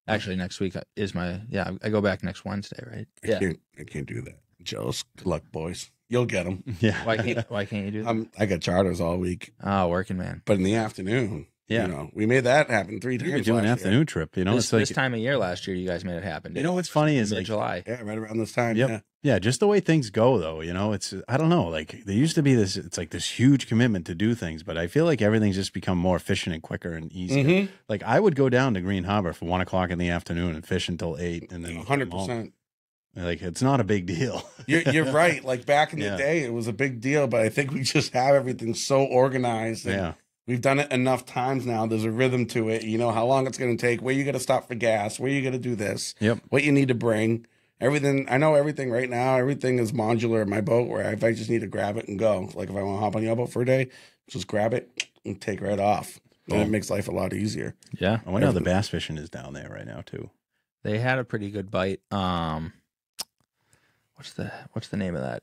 Actually, next week is my I go back next Wednesday, right? Yeah. I can't do that. Jealous. Good luck, boys. You'll get them. Yeah. Why can't you do that? I got charters all week, Oh, working man. but in the afternoon, Yeah. we made that happen 3 times. You could do an last afternoon year. trip, you know? This, it's like, this time of year last year, you guys made it happen. you know what's funny is like, July. Yeah, right around this time. Yep. Yeah. yeah, just the way things go though, it's, I don't know, like there used to be this, it's like this huge commitment to do things, but I feel like everything's just become more efficient and quicker and easier. Mhm. Like I would go down to Green Harbor for 1 o'clock in the afternoon and fish until 8 and then 100%. like it's not a big deal. You're right. Like back in the Yeah. day, it was a big deal, but I think we just have everything so organized. And Yeah. we've done it enough times now. There's a rhythm to it. You know how long it's going to take, where you got to stop for gas, where you got to do this, Yep. what you need to bring. Everything. I know everything right now. Everything is modular in my boat where if I just need to grab it and go, like if I want to hop on your boat for a day, just grab it and take right off. And it makes life a lot easier. Yeah. I wonder how the bass fishing is down there right now too. They had a pretty good bite. What's the name of that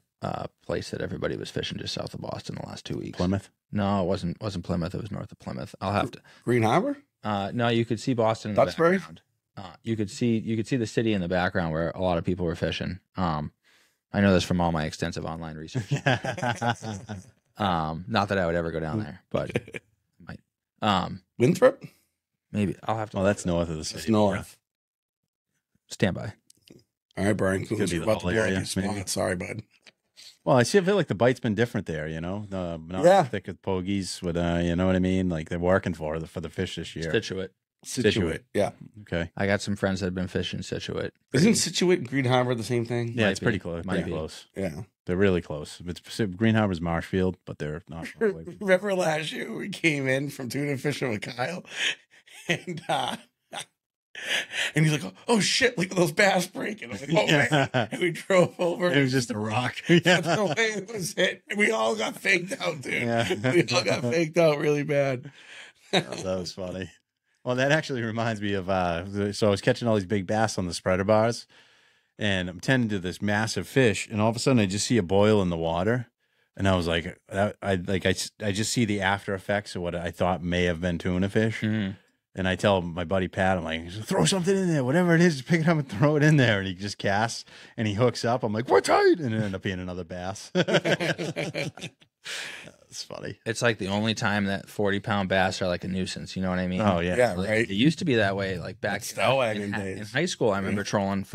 place that everybody was fishing just south of Boston the last 2 weeks? Plymouth? No, it wasn't Plymouth. It was north of Plymouth. I'll have to. Green Harbor? No, you could see Boston in the Duxbury? background. You could see the city in the background where a lot of people were fishing. I know this from all my extensive online research. Not that I would ever go down there, but I might. Winthrop? Maybe I'll have to. Well, that's north of the It's city. north. Stand by. All right, Brian. Could be the About to whole blow up area, your spot. maybe. Sorry, bud. Well, I feel like the bite's been different there, not Yeah. thick with pogies with, you know what I mean? Like they're working for the fish this year. Scituate. Situate. Yeah. Okay. I got some friends that have been fishing Scituate. Isn't Situate and Green Harbor the same thing? Yeah, Might it's be. pretty close. Might Pretty be. close. Yeah. They're really close. It's Green Harbor's Marshfield, but they're not. far away from- Remember last year we came in from tuna fishing with Kyle, and he's like, "Oh shit! Look at those bass breaking!" I'm like, "Oh man!" And we drove over. It was just a rock. That's the way it was hit. And we all got faked out, dude. Yeah. We all got faked out really bad. That was funny. Well, that actually reminds me of so I was catching all these big bass on the spreader bars, and I'm tending to this massive fish, and all of a sudden I just see a boil in the water, and I was like, I just see the after effects of what I thought may have been tuna fish, Mhm. and I tell my buddy Pat, I'm like, throw something in there, whatever it is, just pick it up and throw it in there, and he just casts and he hooks up. I'm like, we're tight, and it ended up being another bass. It's funny. It's like the only time that 40-pound bass are like a nuisance. You know what I mean? Oh yeah, Yeah, Like, right. it used to be that way, like back Stellwagen in days. high school. I remember trolling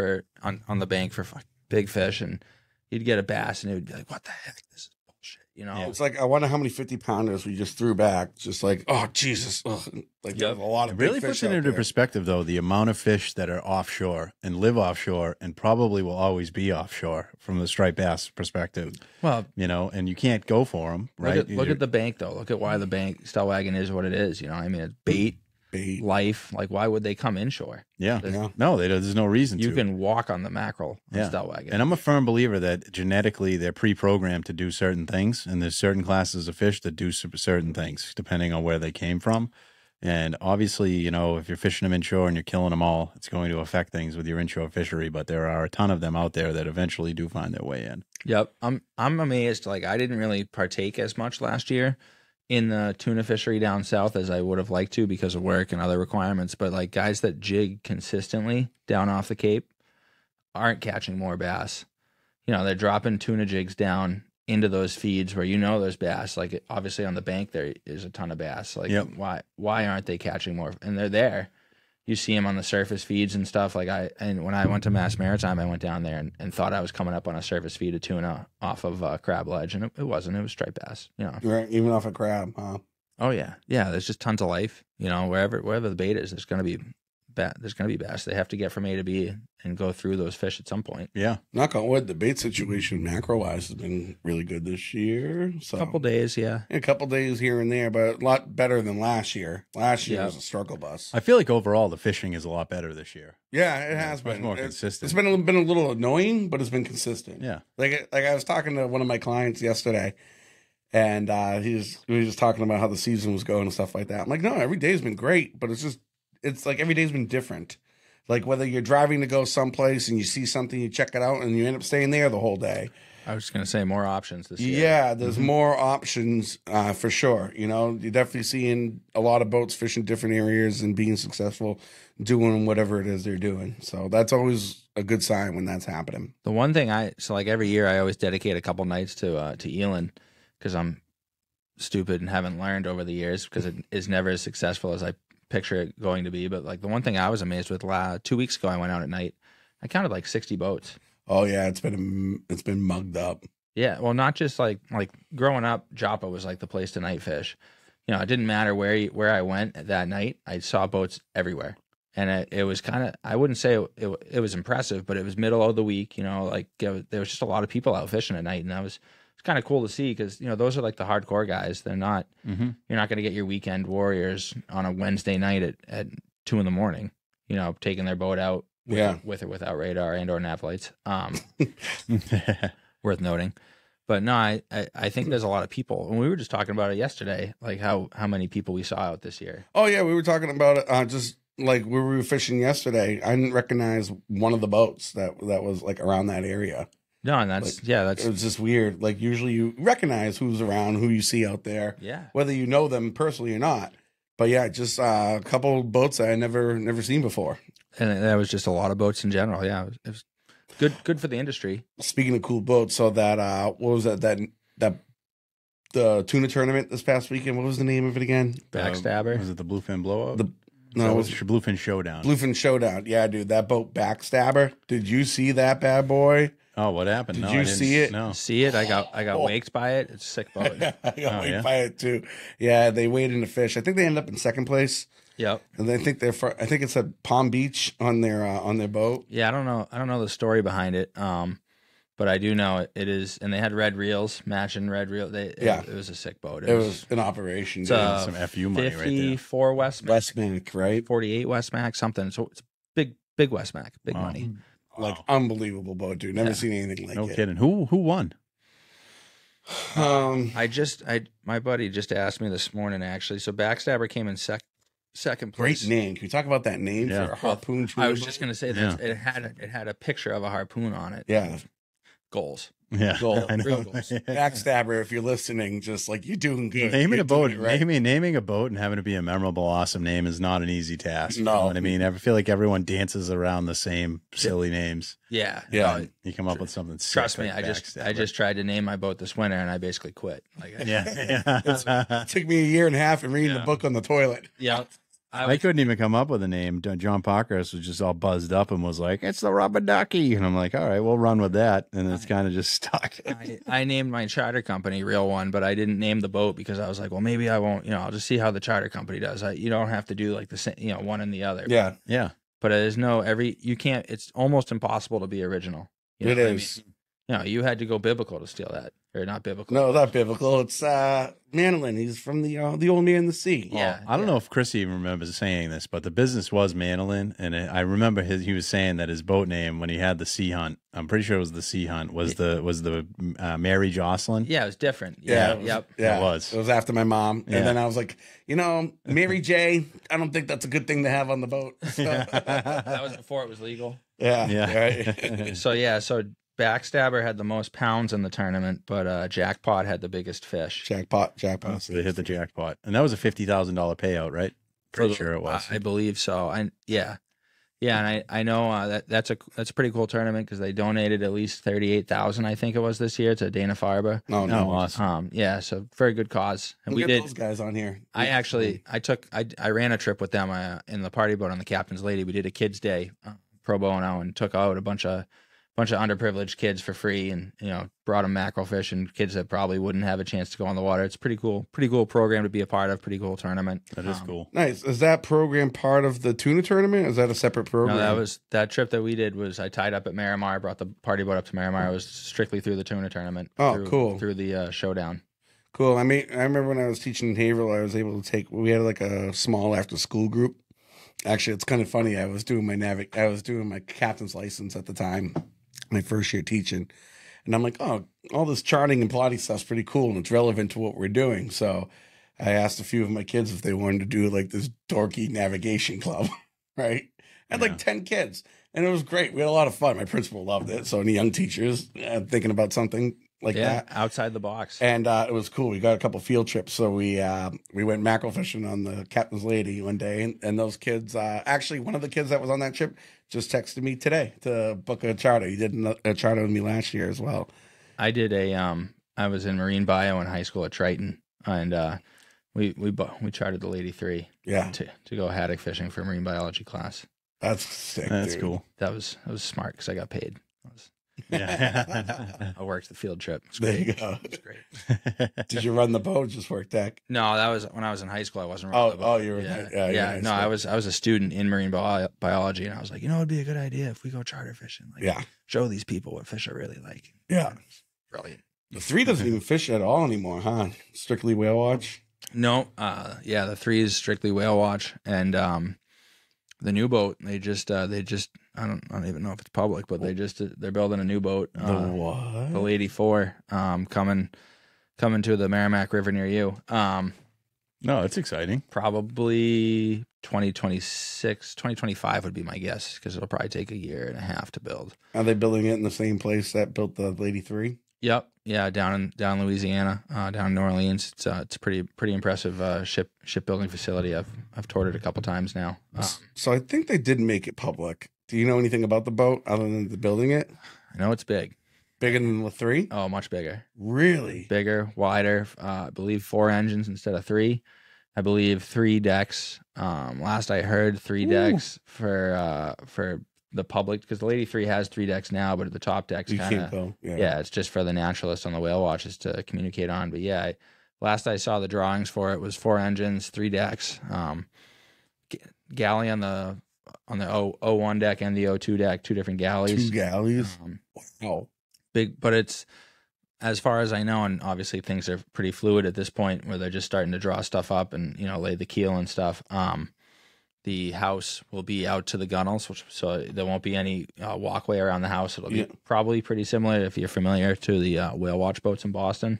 on the bank for big fish, and you'd get a bass, and it would be like, "What the heck? This is bullshit." You know? Yeah. It's like I wonder how many 50-pounders we just threw back. Just like, oh Jesus! Ugh. Like there's a lot It of really big puts fish it out into there. perspective, though, the amount of fish that are offshore and live offshore and probably will always be offshore from the striped bass perspective, Well, and you can't go for them, right? look at the bank though. Look at why the bank Stellwagen is what it is. You know, I mean, it's bait, Bait. life. Like, why would they come inshore? yeah. Yeah. No, there's no reason You to. can walk on the mackerel on Yeah. Stellwagen. And I'm a firm believer that genetically they're pre-programmed to do certain things, and there's certain classes of fish that do certain things depending on where they came from. And obviously, if you're fishing them inshore and you're killing them all, it's going to affect things with your inshore fishery. But there are a ton of them out there that eventually do find their way in. Yep. I'm amazed. Like, I didn't really partake as much last year in the tuna fishery down south as I would have liked to because of work and other requirements. But like guys that jig consistently down off the Cape aren't catching more bass. They're dropping tuna jigs down into those feeds where there's bass. Like, obviously on the bank there is a ton of bass. Like, Yep. why aren't they catching more? And they're there. You see them on the surface feeds and stuff. Like, when I went to Mass Maritime, I went down there and thought I was coming up on a surface feed of tuna off of Crab Ledge, and it wasn't. It was striped bass. Right, even off a crab, huh? Oh yeah. There's just tons of life. Wherever the bait is, there's gonna be bass. They have to get from A to B and go through those fish at some point. Yeah. Knock on wood, the bait situation macro-wise has been really good this year. So A couple days, yeah. a couple days here and there, but a lot better than last year. Last year Yeah. was a struggle bus. I feel like overall the fishing is a lot better this year. Yeah, it has much been more It's consistent. been a little annoying, but it's been consistent. Yeah. Like I was talking to one of my clients yesterday, and we were just talking about how the season was going and stuff like that. I'm like, no, every day's been great, but it's like every day's been different. Like whether you're driving to go someplace and you see something, you check it out, and you end up staying there the whole day, I was going to say more options this year. Yeah, there's more options for sure. You know, you're definitely seeing a lot of boats fishing different areas and being successful doing whatever it is they're doing. So that's always a good sign when that's happening. The one thing like every year I always dedicate a couple nights to Elan because I'm stupid and haven't learned over the years because it is never as successful as I picture it going to be. But like the one thing I was amazed with 2 weeks ago, I went out at night. I counted like 60 boats. Oh yeah, it's been mugged up. Yeah, well, not just like growing up, Joppa was like the place to night fish. You know, it didn't matter where I went that night. I saw boats everywhere, and it was kind of, I wouldn't say it was impressive, but it was middle of the week. You know, like there was just a lot of people out fishing at night, and it's kind of cool to see because you know those are like the hardcore guys. They're not. You're not going to get your weekend warriors on a Wednesday night at 2 a.m. You know, taking their boat out. With or without radar and or nav lights. Worth noting. But no, I think there's a lot of people. And we were just talking about it yesterday, like how many people we saw out this year. Oh yeah, we were talking about it just like we were fishing yesterday. I didn't recognize one of the boats that was like around that area. No, and that's it was just weird. Like usually you recognize who's around, who you see out there. Yeah. Whether Whether you know them personally or not. But yeah, just a couple of boats I never seen before. And that was just a lot of boats in general. Yeah, it was good for the industry. Speaking of cool boats, so that what was that the tuna tournament this past weekend? What was the name of it again? Backstabber. Was it the Bluefin Blowout? No, it was Bluefin Showdown. Bluefin Showdown. Yeah, dude, that boat Backstabber. Did you see that bad boy? Oh, what happened? Did you see it? No. See it? I got waked by it. It's a sick boat. I got waked by it too. Yeah, they weighed in the fish. I think they ended up in second place. Yep. And I think I think it's at Palm Beach on their boat. Yeah, I don't know the story behind it. But I do know it is, and they had red reels, matching red reel. It was a sick boat. It was an operation. It's some FU money right there. 54 Westmac, right? 48 Westmac, something. So it's big Westmac, big money. Like unbelievable boat, dude. Never seen anything like it. No kidding. Who won? My buddy just asked me this morning actually. So Backstabber came in second place. Great name. Can we talk about that name for a harpoon? I was just gonna say that it had a picture of a harpoon on it. Yeah. Goals. Yeah. Goals. Real goals. Backstabber, if you're listening, just like you're doing good. Naming You're a boat, doing it right. naming a boat and having it be a memorable, awesome name is not an easy task. No. You know what I mean? I feel like everyone dances around the same silly names. Yeah. Yeah. No, You come up with something sick. trust me, like I Backstabber. just tried to name my boat this winter and I basically quit. Like, Yeah. It took me a year and a half and reading the book on the toilet. yeah. I couldn't even come up with a name. John Parkhurst was just all buzzed up and was like, "It's the rubber ducky," and I'm like, "All right, we'll run with that." And it's kind of just stuck. I named my charter company Real One, but I didn't name the boat because I was like, well, maybe I won't. I'll just see how the charter company does. You don't have to do like the same, one and the other. Yeah. Yeah. But you can't. It's almost impossible to be original. You know It what I is. mean? You had to go biblical to steal that, or not biblical. No, not biblical. It's Manolin. He's from the old man in the sea. Yeah. I don't know if Chris even remembers saying this, but the business was Manolin, and I remember he was saying that his boat name when he had the Sea Hunt. I'm pretty sure it was the Sea Hunt. Was the Mary Jocelyn? Yeah, it was different. Yeah. Yep. Yeah, It was. It was after my mom. Yeah. And then I was like, Mary J, I don't think that's a good thing to have on the boat. So, That was before it was legal. yeah. Yeah. Right. So Backstabber had the most pounds in the tournament, but Jackpot had the biggest fish. Jackpot. So they hit the jackpot, and that was a $50,000 payout, right? Pretty sure it was. I believe so. And I know that's a pretty cool tournament because they donated at least 38,000, I think it was this year, to Dana Farber. Oh, no. Awesome. So very good cause. And We'll we get did. those guys on here. I ran a trip with them in the party boat on the Captain's Lady. We did a kids' day pro bono and took out a bunch of underprivileged kids for free, and brought them mackerel fish and kids that probably wouldn't have a chance to go on the water. It's pretty cool program to be a part of. Pretty cool tournament. That is cool. Nice. Is that program part of the tuna tournament? Or is that a separate program? No, that trip that we did was I tied up at Miramar, brought the party boat up to Miramar. It was strictly through the tuna tournament. Oh, cool. Through the showdown. Cool. I remember when I was teaching in Haverhill, I was able to we had like a small after school group. Actually, it's kind of funny. I was doing my captain's license at the time, my first year teaching. And I'm like, oh, all this charting and plotting stuff's pretty cool and it's relevant to what we're doing. So I asked a few of my kids if they wanted to do like this dorky navigation club, right? I had like 10 kids. And it was great. We had a lot of fun. My principal loved it. So any young teachers thinking about something like that. Outside the box. And it was cool. We got a couple field trips. So we went mackerel fishing on the Captain's Lady one day. And those kids, actually, one of the kids that was on that trip just texted me today to book a charter. He did a charter with me last year as well. I did I was in marine bio in high school at Triton. And we chartered the Lady 3 to go haddock fishing for marine biology class. That's sick. That's dude. cool. That was smart because I got paid. Yeah. I worked the field trip. There you go. It was great. Did you run the boat or just work deck? No, that was when I was in high school. I wasn't running the boat. You were yeah. No, I was a student in marine biology, and I was like, it'd be a good idea if we go charter fishing. Like, show these people what fish I really like. Yeah, brilliant. The 3 doesn't even fish at all anymore, huh? Strictly whale watch. No, the 3 is strictly whale watch, and the new boat they just I don't even know if it's public, but they're building a new boat. The what? The Lady 4, coming to the Merrimack River near you. No, it's exciting. Probably 2026, 2025 would be my guess, because it'll probably take a year and a half to build. Are they building it in the same place that built the Lady 3? Yep. Yeah, down in Louisiana, down in New Orleans. It's a pretty impressive shipbuilding facility. I've toured it a couple times now. So I think they did make it public. Do you know anything about the boat other than the building it? I know it's big. Bigger than the 3? Oh, much bigger. Really? Bigger, wider. I believe 4 engines instead of 3. I believe 3 decks. Last I heard, 3 decks for the public, because the Lady 3 has 3 decks now, but the top deck's You kind can't of go. it's just for the naturalists on the whale watches to communicate on. But yeah, last I saw the drawings for it was 4 engines, 3 decks, galley on the 01 deck and the 02 deck, 2 different galleys. 2 galleys. Wow. Big, but it's, as far as I know, and obviously things are pretty fluid at this point, where they're just starting to draw stuff up and lay the keel and stuff. The house will be out to the gunnels, so there won't be any walkway around the house. It'll be probably pretty similar, if you're familiar, to the whale watch boats in Boston.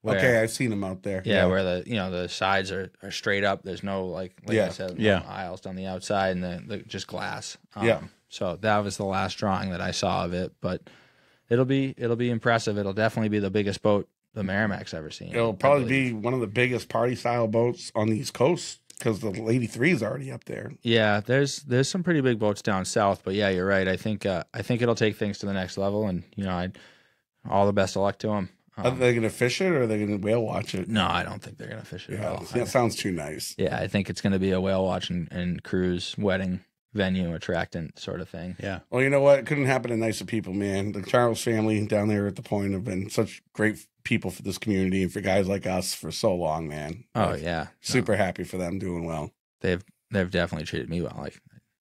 Okay, I've seen them out there. Yeah, where the sides are straight up. There's no like I said, no aisles down the outside, and the just glass. So that was the last drawing that I saw of it, but it'll be impressive. It'll definitely be the biggest boat the Merrimack's ever seen. It'll probably be one of the biggest party style boats on the East Coast, because the Lady 3 is already up there. Yeah, there's some pretty big boats down south, but yeah, you're right. I think it'll take things to the next level, and all the best of luck to them. Are they going to fish it, or are they going to whale watch it? No, I don't think they're going to fish it at all. That sounds too nice. Yeah, I think it's going to be a whale watch and cruise wedding venue attractant sort of thing. Yeah. Well, you know what? It couldn't happen to nicer people, man. The Charles family down there at the Point have been such great people for this community and for guys like us for so long, man. Oh, yeah. Super happy for them doing well. They've definitely treated me well. I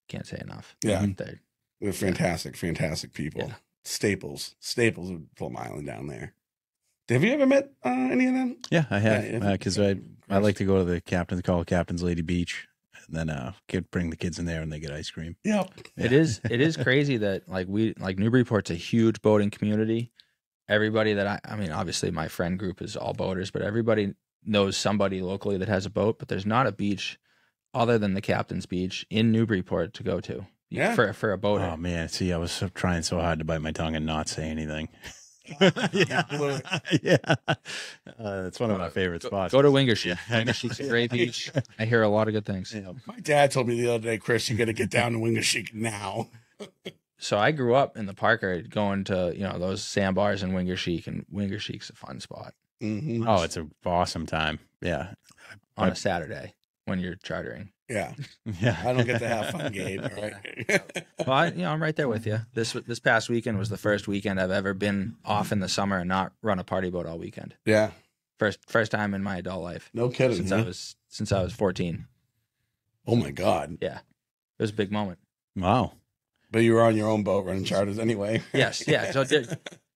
can't say enough. Yeah. They're fantastic people. Yeah. Staples of Plum Island down there. Have you ever met any of them? Yeah, I have. Because I like to go to the Captain's Lady Beach, and then bring the kids in there and they get ice cream. Yep. Yeah. It is crazy that Newburyport's a huge boating community. Everybody that I mean, obviously my friend group is all boaters, but everybody knows somebody locally that has a boat. But there's not a beach other than the Captain's Beach in Newburyport to go to. Yeah. For a boater. Oh man, see, I was trying so hard to bite my tongue and not say anything. Yeah. It's one of my favorite spots. Go to Wingershik. Wingershik's a great beach. I hear a lot of good things. Yeah. My dad told me the other day, Chris, you got to get down to Wingershik now. So I grew up in the Parker going to, those sandbars in Wingershik, and Wingershik's a fun spot. Mm-hmm. Oh, it's an awesome time. Yeah. On a Saturday when you're chartering. Yeah. Yeah. I don't get to have fun, Gabe. All right. Well, I'm right there with you. This past weekend was the first weekend I've ever been off in the summer and not run a party boat all weekend. Yeah. First time in my adult life. No kidding. Since I was 14. Oh my God. Yeah. It was a big moment. Wow. But you were on your own boat running charters anyway. Yes. Yeah. So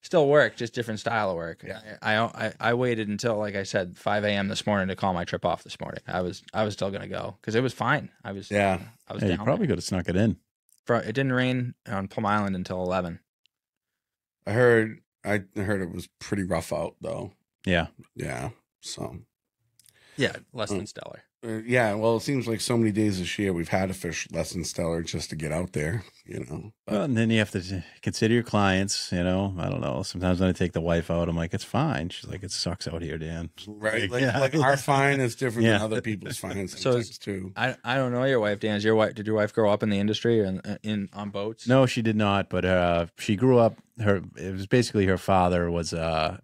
still work, just different style of work. Yeah. I waited until, like I said, 5 a.m. this morning to call my trip off this morning. I was still going to go because it was fine. I was Yeah, you down probably there. could have snuck it in. It didn't rain on Plum Island until 11. I heard it was pretty rough out though. Yeah. Yeah. So Yeah, less than stellar. Yeah, well, it seems like so many days this year we've had to fish less than stellar just to get out there, you know. Well, and then you have to consider your clients, you know. I don't know. Sometimes when I take the wife out, I'm like, it's fine. She's like, it sucks out here, Dan. Right. Yeah. Like our fine is different Yeah. than other people's fines So sometimes too. I don't know your wife, Dan. Did your wife grow up in the industry or in on boats? No, she did not. But she grew up. It was basically her father was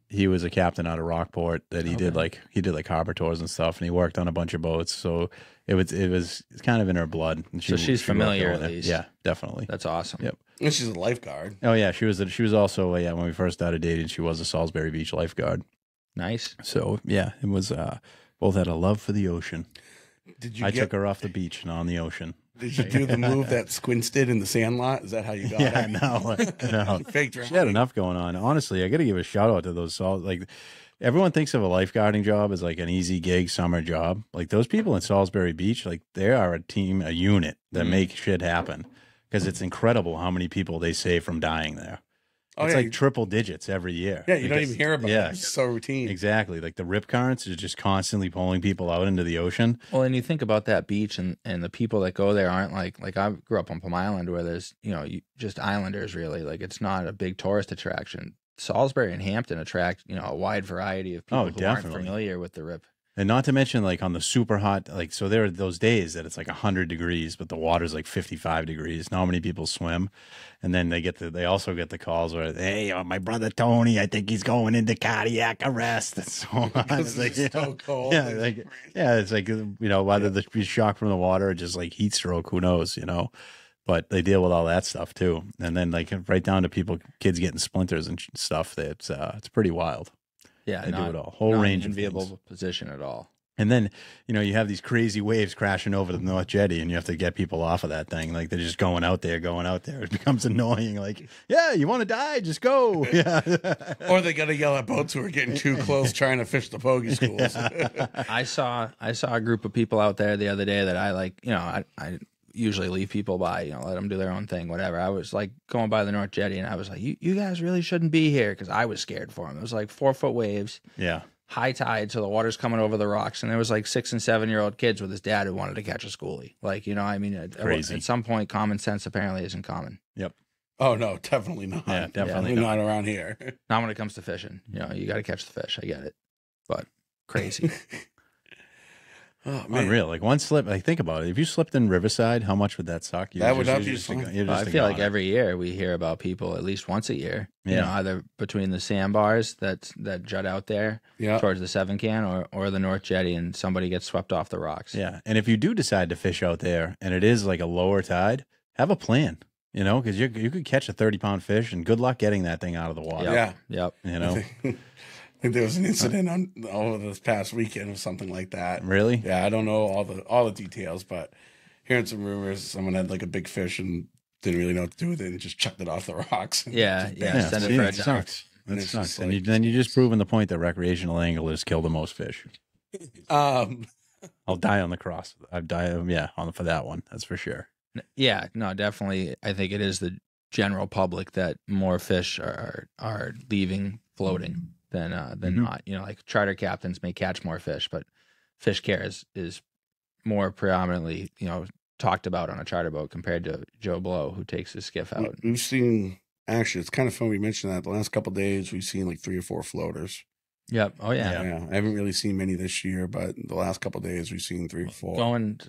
he was a captain out of Rockport that he did like harbor tours and stuff, and he worked on a bunch of boats. So it's kind of in her blood. And So she's she familiar worked at on it. least. Yeah, definitely. That's awesome. Yep. And she's a lifeguard. Oh yeah, she was also when we first started dating, she was a Salisbury Beach lifeguard. Nice. So yeah, it was both had a love for the ocean. Did you I took her off the beach and on the ocean. Did you do the move that Squints did in the Sandlot? Is that how you got Yeah, it? no. Fake She had drowning. enough going on. Honestly, I got to give a shout out to those like. Everyone thinks of a lifeguarding job as like an easy gig summer job. Like those people in Salisbury Beach, like they are a team, a unit that make shit happen. Because it's incredible how many people they save from dying there. Oh, It's yeah. like triple digits every year. Yeah, you don't Because- even hear about yeah, it. It's so routine. exactly. Like the rip currents are just constantly pulling people out into the ocean. Well, and you think about that beach and the people that go there aren't like I grew up on Plum Island where there's, just islanders really. Like it's not a big tourist attraction. Salisbury and Hampton attract, a wide variety of people Oh, who definitely. aren't familiar with the rip. And not to mention, like on the super hot, like so there are those days that it's like 100 degrees, but the water's like 55 degrees. Not many people swim, and then they also get the calls where, hey, my brother Tony, I think he's going into cardiac arrest and so on. Because It's it's like, so cold. yeah, like, yeah, it's like whether the shock from the water or just like heat stroke, who knows, But they deal with all that stuff too, and then like right down to kids getting splinters and stuff. It's pretty wild. Yeah, They do not, it all. Whole not range an of enviable things. position at all. And then, you have these crazy waves crashing over the North Jetty and you have to get people off of that thing. Like they're just going out there. It becomes annoying. Like, yeah, you want to die? Just go. Yeah. Or they got to yell at boats who are getting too close trying to fish the bogey schools. I saw a group of people out there the other day that I like. I usually leave people by, let them do their own thing, whatever. I was like going by the North Jetty and I was like, you guys really shouldn't be here because I was scared for them. It was like 4-foot waves, Yeah. high tide, so the water's coming over the rocks, and there was like 6 and 7-year-old kids with his dad who wanted to catch a schoolie. Like, Crazy. at some point, common sense apparently isn't common. Yep. Oh, no, definitely not. Yeah, definitely not around here. Not when it comes to fishing. You got to catch the fish. I get it, but crazy. Oh, man. Unreal. Like one slip, like think about it. If you slipped in Riverside, how much would that suck? That would not be you're just a- fun. you're just I a feel like goner. every year we hear about people at least once a year. Yeah. Either between the sandbars that jut out there Yeah. towards the 7 can or the North Jetty, and somebody gets swept off the rocks. Yeah. And if you do decide to fish out there and it is like a lower tide, have a plan, because you could catch a 30-pound fish and good luck getting that thing out of the water. Yep. Yeah. Yep. I think there was an incident over this past weekend or something like that. Really? Yeah, I don't know all the details, but hearing some rumors, someone had like a big fish and didn't really know what to do with it and just chucked it off the rocks. Yeah. Yeah, Send see, it for a it dive. sucks. And That it's sucks. just And like- then you just proven the point that recreational anglers kill the most fish. I'll die on the cross. I've died, for that one. That's for sure. Yeah. No, definitely. I think it is the general public that more fish are leaving floating than not. Like charter captains may catch more fish, but fish care is more predominantly, talked about on a charter boat compared to Joe Blow, who takes his skiff out. We've seen, actually, it's kind of fun we mentioned that. The last couple of days, we've seen like 3 or 4 floaters. Yep. Oh yeah. Yeah. I haven't really seen many this year, but the last couple of days, we've seen 3 or 4.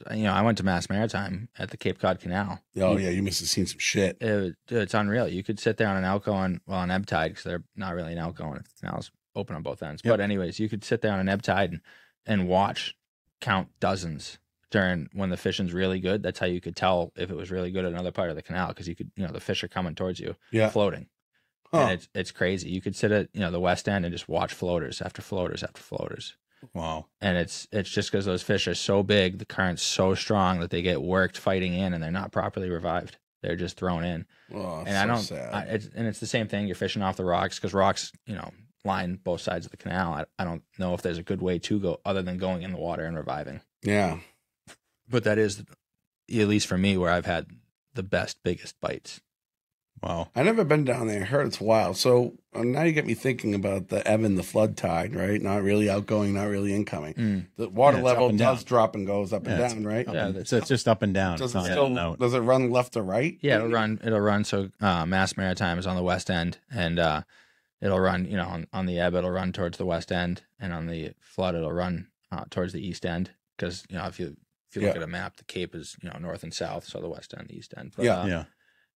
I went to Mass Maritime at the Cape Cod Canal. Oh, yeah, you must have seen some shit. It's unreal. You could sit there on an Elko on ebb tide, because they're not really an Elko and the canal's open on both ends. Yep. But anyways, you could sit there on an ebb tide and count dozens during when the fishing's really good. That's how you could tell if it was really good at another part of the canal, because you could, the fish are coming towards you, Yeah. floating. Huh. And it's crazy. You could sit at the west end and just watch floaters after floaters after floaters. Wow. And it's just because those fish are so big, the current's so strong that they get worked fighting in, and they're not properly revived. They're just thrown in. Oh, And so sad. it's the same thing. You're fishing off the rocks, because rocks, line both sides of the canal. I don't know if there's a good way to go other than going in the water and reviving. Yeah. But that is, at least for me, where I've had the biggest bites. Wow. I never been down there. I heard it's wild. So now you get me thinking about the ebb and the flood tide, right? Not really outgoing, not really incoming. The water Yeah, it's level up and does down. drop and goes up and Yeah, it's down, right? Yeah, So it's just up and down. Does It's it not still in and out. does it run left to right? Yeah, it'll run. So Mass Maritime is on the west end, and it'll run. You know, on the ebb, it'll run towards the west end, and on the flood, it'll run towards the east end. Because you know, if you look at a map, the Cape is north and south, so the west end, the east end. But, Yeah.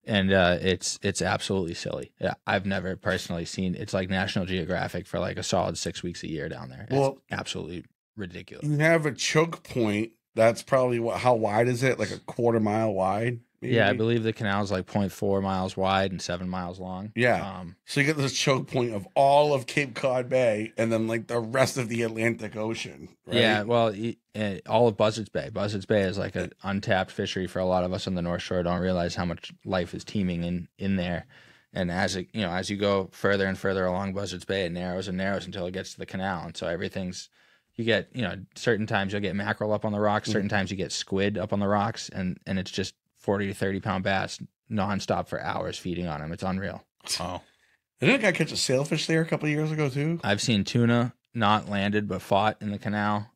And it's absolutely silly. Yeah, I've never personally seen. It's like National Geographic for like a solid 6 weeks a year down there. It's absolutely ridiculous. You have a choke point. That's probably how wide is it? Like a quarter mile wide? Maybe? Yeah, I believe the canal is like 0.4 miles wide and 7 miles long. Yeah. So you get this choke point of all of Cape Cod Bay and then like the rest of the Atlantic Ocean. Right? Yeah, well, all of Buzzards Bay. Buzzards Bay is like an untapped fishery for a lot of us on the North Shore. Don't realize how much life is teeming in there. And as you go further and further along Buzzards Bay, it narrows and narrows until it gets to the canal. And so you get certain times you'll get mackerel up on the rocks, certain times you get squid up on the rocks, and it's just 40 to 30 pound bass nonstop for hours feeding on them. It's unreal. Wow. Didn't I catch a sailfish there a couple of years ago too? I've seen tuna not landed but fought in the canal.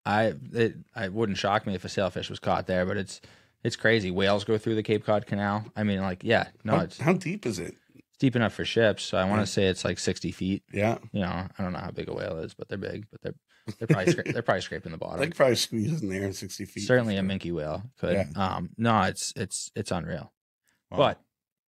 It wouldn't shock me if a sailfish was caught there, but it's crazy. Whales go through the Cape Cod Canal. I mean, like, yeah, no, it's How deep is it? deep enough for ships. So I want to say it's like 60 feet. Yeah. I don't know how big a whale is, but they're big. But they're probably they're probably scraping the bottom. They could probably squeeze in there in 60 feet. Certainly a minke whale could. Yeah. No, it's unreal. Wow. But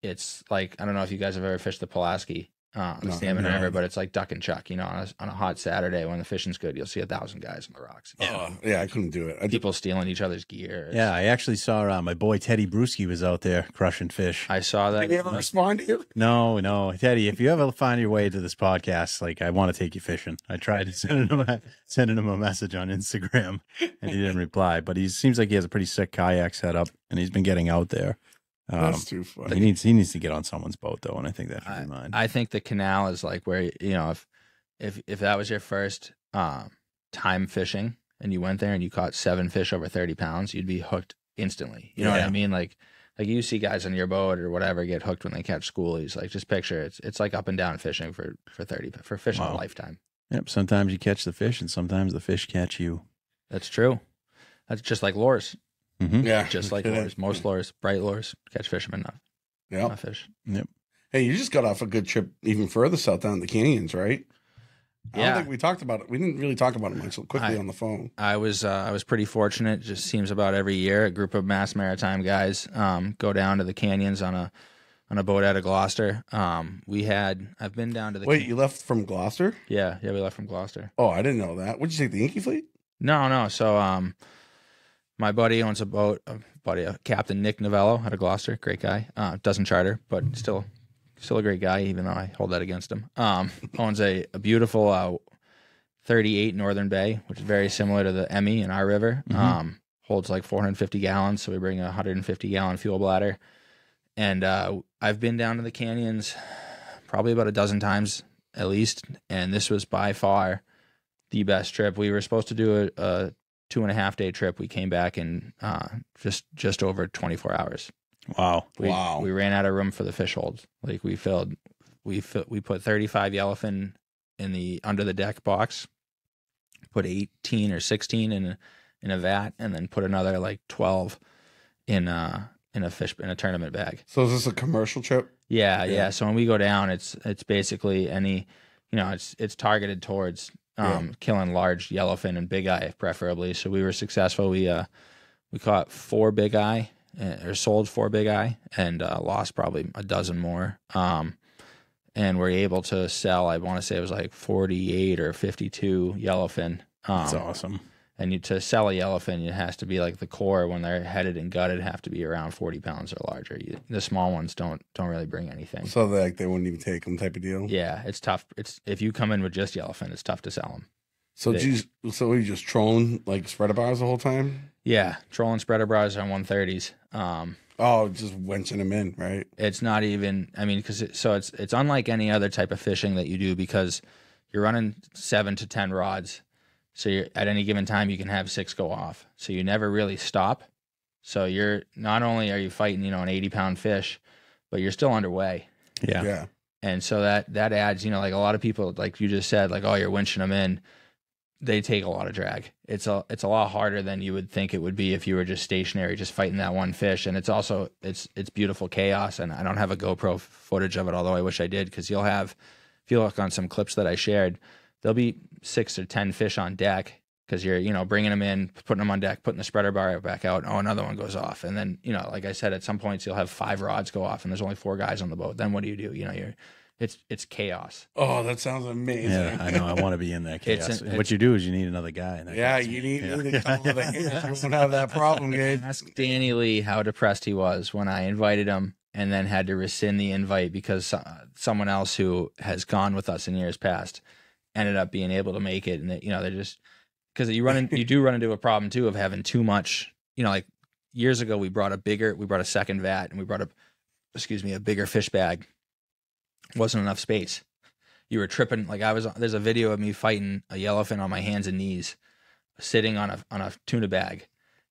it's like, I don't know if you guys have ever fished the Pulaski, the Salmon no. River, but it's like duck and chuck. On a hot Saturday when the fishing's good, you'll see 1,000 guys on the rocks. Yeah, I couldn't do it. People stealing each other's gear. Yeah, I actually saw my boy Teddy Bruschi was out there crushing fish. I saw that. Did he ever respond to you? No, Teddy, if you ever find your way to this podcast, like I want to take you fishing. I tried sending him a message on Instagram, and he didn't reply. But he seems like he has a pretty sick kayak setup, and he's been getting out there. That's too funny. He needs to get on someone's boat though, and I think that should be mine. I think the canal is like where if that was your first time fishing and you went there and you caught 7 fish over 30 pounds, you'd be hooked instantly. You know what I mean? Like you see guys on your boat or whatever get hooked when they catch schoolies. Like just picture it's like up and down fishing for fishing a lifetime. Yep. Sometimes you catch the fish, and sometimes the fish catch you. That's true. That's just like lures. Mm-hmm. Yeah. Just like lures. Most lures, bright lures, catch fishermen, not fish. Yep. Hey, you just got off a good trip even further south down the canyons, right? I don't think we talked about it. We didn't really talk about it much quickly on the phone. I was pretty fortunate. Just seems about every year a group of Mass Maritime guys go down to the canyons on a boat out of Gloucester. I've been down to the Wait, you left from Gloucester? Yeah, we left from Gloucester. Oh, I didn't know that. Would you take the Yankee fleet? No. So my buddy owns a boat. Captain Nick Novello out of Gloucester, great guy. Doesn't charter, but still a great guy, even though I hold that against him. Owns a beautiful 38 Northern Bay, which is very similar to the Emmy in our river. Holds like 450 gallons, so we bring a 150-gallon fuel bladder. And I've been down to the canyons probably about a dozen times at least, and this was by far the best trip. We were supposed to do a 2.5 day trip. We came back in just over 24 hours. Wow. We ran out of room for the fish holds. Like we put 35 yellowfin in the under the deck box, put 18 or 16 in a vat, and then put another like 12 in a tournament bag. So is this a commercial trip? Yeah. So when we go down, it's basically it's targeted towards killing large yellowfin and big eye preferably. So we were successful. We caught 4 big eye or sold 4 big eye and lost probably a dozen more. And we're able to sell, I want to say it was like 48 or 52 yellowfin. That's awesome. And to sell a yellowfin, it has to be like the core when they're headed and gutted have to be around 40 pounds or larger. The small ones don't really bring anything. So they wouldn't even take them type of deal? Yeah, it's tough. If you come in with just yellowfin, it's tough to sell them. So you just trolling like spreader bars the whole time? Yeah, trolling spreader bars on 130s. Just wenching them in, right? It's not even. I mean, it's unlike any other type of fishing that you do because you're running 7 to 10 rods. So at any given time you can have 6 go off. So you never really stop. So you're not only are you fighting an 80-pound fish, but you're still underway. Yeah. And so that adds, you know, like a lot of people, like you just said, like, oh, you're winching them in. They take a lot of drag. It's a lot harder than you would think it would be if you were just stationary, just fighting that one fish. And it's also, it's beautiful chaos. And I don't have a GoPro footage of it, although I wish I did, because if you look on some clips that I shared, there'll be 6 or 10 fish on deck, because you're, you know, bringing them in, putting them on deck, putting the spreader bar back out. Oh, another one goes off. And then, you know, like I said, at some points you'll have 5 rods go off and there's only 4 guys on the boat. Then what do? You know, it's chaos. Oh, that sounds amazing. Yeah, I know. I want to be in that chaos. What you do is you need another guy. In that chaos. You need to come with a hand. You don't have that problem, Gabe. Ask Danny Lee how depressed he was when I invited him and then had to rescind the invite because someone else who has gone with us in years past ended up being able to make it. And, you know, they're just, because you do run into a problem too of having too much, you know, like years ago we brought a second vat and we brought a bigger fish bag. Wasn't enough space. You were tripping. Like there's a video of me fighting a yellowfin on my hands and knees, sitting on a tuna bag.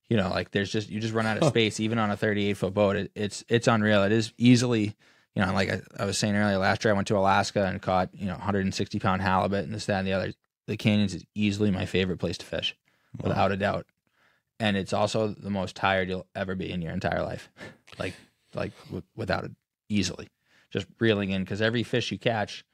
You know, like you just run out of space, even on a 38-foot boat. It's unreal. It is easily, you know, like I was saying earlier, last year I went to Alaska and caught, you know, 160-pound halibut and this, that, and the other. The canyons is easily my favorite place to fish, without a doubt. And it's also the most tired you'll ever be in your entire life. Without it, easily. Just reeling in, because every fish you catch,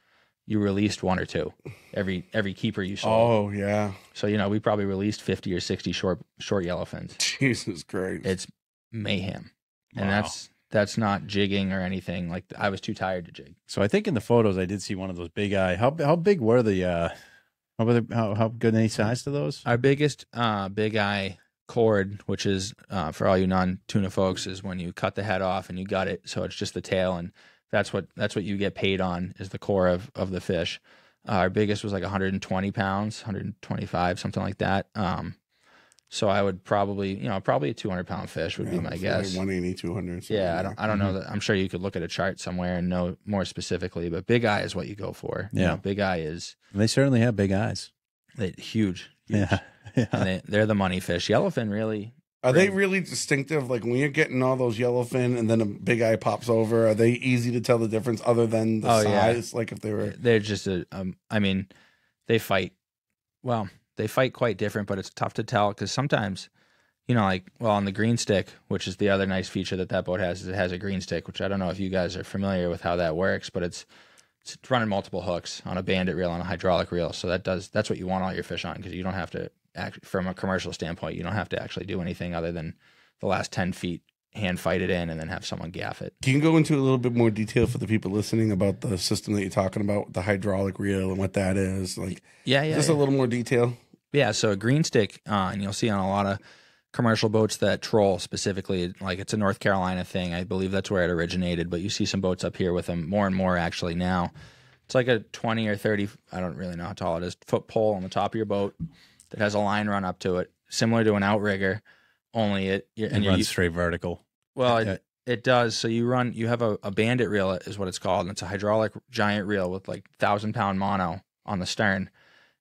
you released 1 or 2. Every keeper you saw. Oh, yeah. So, you know, we probably released 50 or 60 short yellowfins. Jesus Christ. It's mayhem. And Wow. that's not jigging or anything. Like, I was too tired to jig. So I think in the photos I did see one of those big eye. How big were the how good any size to those? Our biggest big eye cord, which is for all you non-tuna folks, is when you cut the head off and you gut it, so it's just the tail, and that's what you get paid on, is the core of the fish. Our biggest was like 120 pounds, 125, something like that. So I would probably a 200-pound fish would be my guess. Like 180, 200. Yeah, I don't know that. I'm sure you could look at a chart somewhere and know more specifically, but big eye is what you go for. Yeah, you know, big eye is. They certainly have big eyes. Huge. Yeah. And they're the money fish. Yellowfin really. Are they really distinctive? Like when you're getting all those yellowfin and then a big eye pops over, are they easy to tell the difference other than the size? Yeah. Like if they were, they're just I mean, they fight. Well, they fight quite different, but it's tough to tell because sometimes, you know, like, well, on the green stick, which is the other nice feature that boat has, is it has a green stick, which I don't know if you guys are familiar with how that works, but it's running multiple hooks on a bandit reel and a hydraulic reel. So that's what you want all your fish on, because you don't have to. From a commercial standpoint, you don't have to actually do anything other than the last 10 feet, hand fight it in, and then have someone gaff it. Can you go into a little bit more detail for the people listening about the system that you're talking about, the hydraulic reel and what that is? Like, just a little more detail. Yeah, so a green stick, and you'll see on a lot of commercial boats that troll specifically, like it's a North Carolina thing. I believe that's where it originated, but you see some boats up here with them more and more actually now. It's like a 20 or 30, I don't really know how tall it is, foot pole on the top of your boat that has a line run up to it, similar to an outrigger, only it runs straight vertical. Well, it does. So you have a bandit reel is what it's called, and it's a hydraulic giant reel with like 1,000-pound mono on the stern,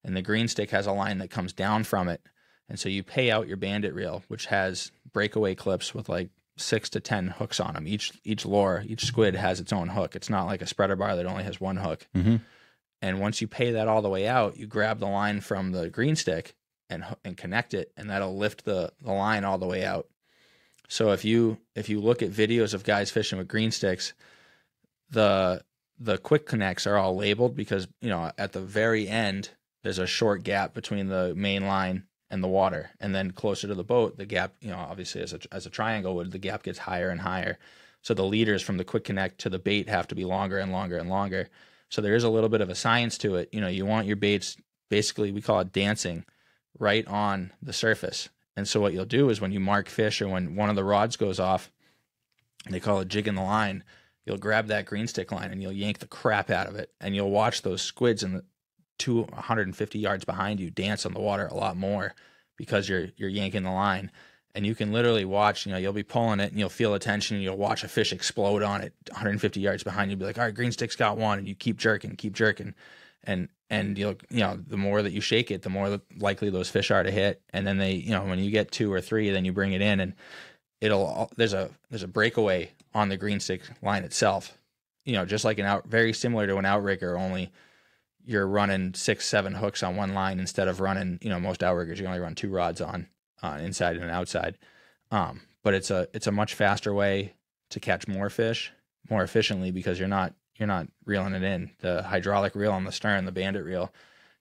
and the green stick has a line that comes down from it, and so you pay out your bandit reel, which has breakaway clips with like 6 to 10 hooks on them. Each lure, each squid has its own hook. It's not like a spreader bar that only has one hook. Mm-hmm. And once you pay that all the way out, you grab the line from the green stick and connect it, and that'll lift the line all the way out. So if you look at videos of guys fishing with green sticks, the quick connects are all labeled because, you know, at the very end there's a short gap between the main line and the water, and then closer to the boat, the gap, you know, obviously as a triangle would, the gap gets higher and higher. So the leaders from the quick connect to the bait have to be longer and longer and longer. So there is a little bit of a science to it. You know, you want your baits, basically we call it dancing, right on the surface. And so what you'll do is when you mark fish or when one of the rods goes off, they call it jigging the line, you'll grab that green stick line and you'll yank the crap out of it, and you'll watch those squids in the 150 yards behind you dance on the water a lot more because you're yanking the line. And you can literally watch, you know, you'll be pulling it and you'll feel a tension and you'll watch a fish explode on it 150 yards behind you. You'll be like, all right, green stick's got one, and you keep jerking. And you'll, you know, the more that you shake it, the more likely those fish are to hit. And then they, you know, when you get 2 or 3, then you bring it in. And there's a breakaway on the green stick line itself. You know, just like very similar to an outrigger, only you're running 6-7 hooks on one line instead of running, you know, most outriggers you only run 2 rods on inside and outside. But it's a much faster way to catch more fish more efficiently because you're not reeling it in. The hydraulic reel on the stern, the bandit reel,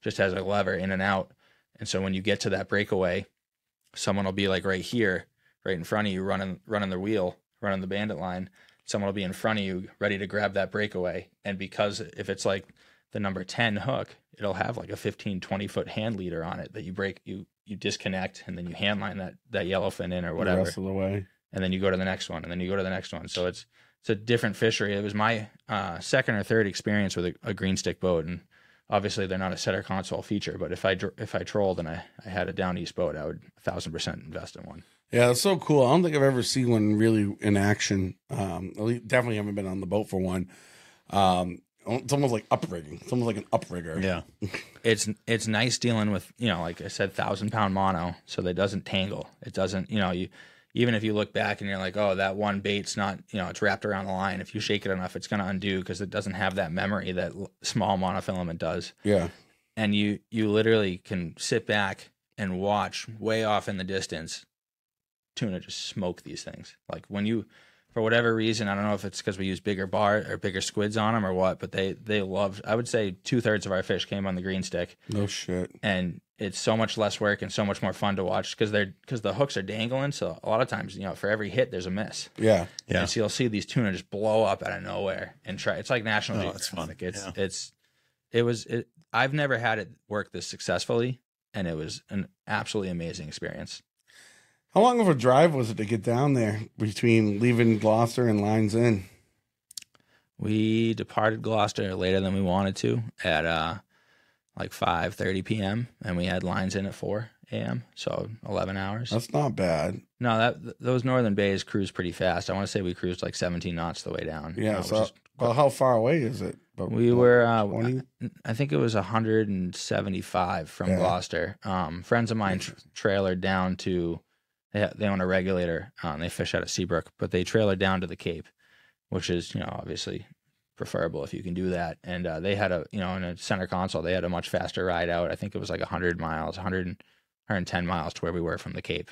just has a lever in and out. And so when you get to that breakaway, someone will be like right here, right in front of you, running the wheel, running the bandit line. Someone will be in front of you, ready to grab that breakaway. And because if it's like the number 10 hook, it'll have like a 15, 20-foot hand leader on it that you disconnect, and then you hand line that yellowfin in or whatever. The rest of the way. And then you go to the next one, and then you go to the next one. So it's a different fishery. It was my second or third experience with a green stick boat, and obviously they're not a center console feature. But if I trolled and I had a down east boat, I would 1,000% invest in one. Yeah, that's so cool. I don't think I've ever seen one really in action. Definitely haven't been on the boat for one. It's almost like uprigging. It's almost like an uprigger. Yeah. It's nice dealing with, you know, like I said, 1,000-pound mono, so that it doesn't tangle. It doesn't, you know, even if you look back and you're like, oh, that one bait's not, you know, it's wrapped around the line. If you shake it enough, it's going to undo because it doesn't have that memory that small monofilament does. Yeah. And you literally can sit back and watch way off in the distance tuna just smoke these things. Like when you, for whatever reason, I don't know if it's because we use bigger bar or bigger squids on them or what, but they love, I would say 2/3 of our fish came on the green stick. No shit. And it's so much less work and so much more fun to watch because the hooks are dangling. So a lot of times, you know, for every hit, there's a miss. Yeah. Yeah. And so you'll see these tuna just blow up out of nowhere and try. It's like National Geographic. It's fun. I've never had it work this successfully, and it was an absolutely amazing experience. How long of a drive was it to get down there between leaving Gloucester and Lines End? We departed Gloucester later than we wanted to at like 5:30 p.m. and we had Lines End at 4 a.m. So 11 hours. That's not bad. No, those northern bays cruise pretty fast. I want to say we cruised like 17 knots the way down. Yeah. Well, how far away is it? We were, I think it was 175 from Gloucester. Friends of mine trailered down to. They own a regulator. They fish out of Seabrook, but they trailer down to the Cape, which is, you know, obviously preferable if you can do that. And they had in a center console, they had a much faster ride out. I think it was like 100 miles, 110 miles to where we were from the Cape.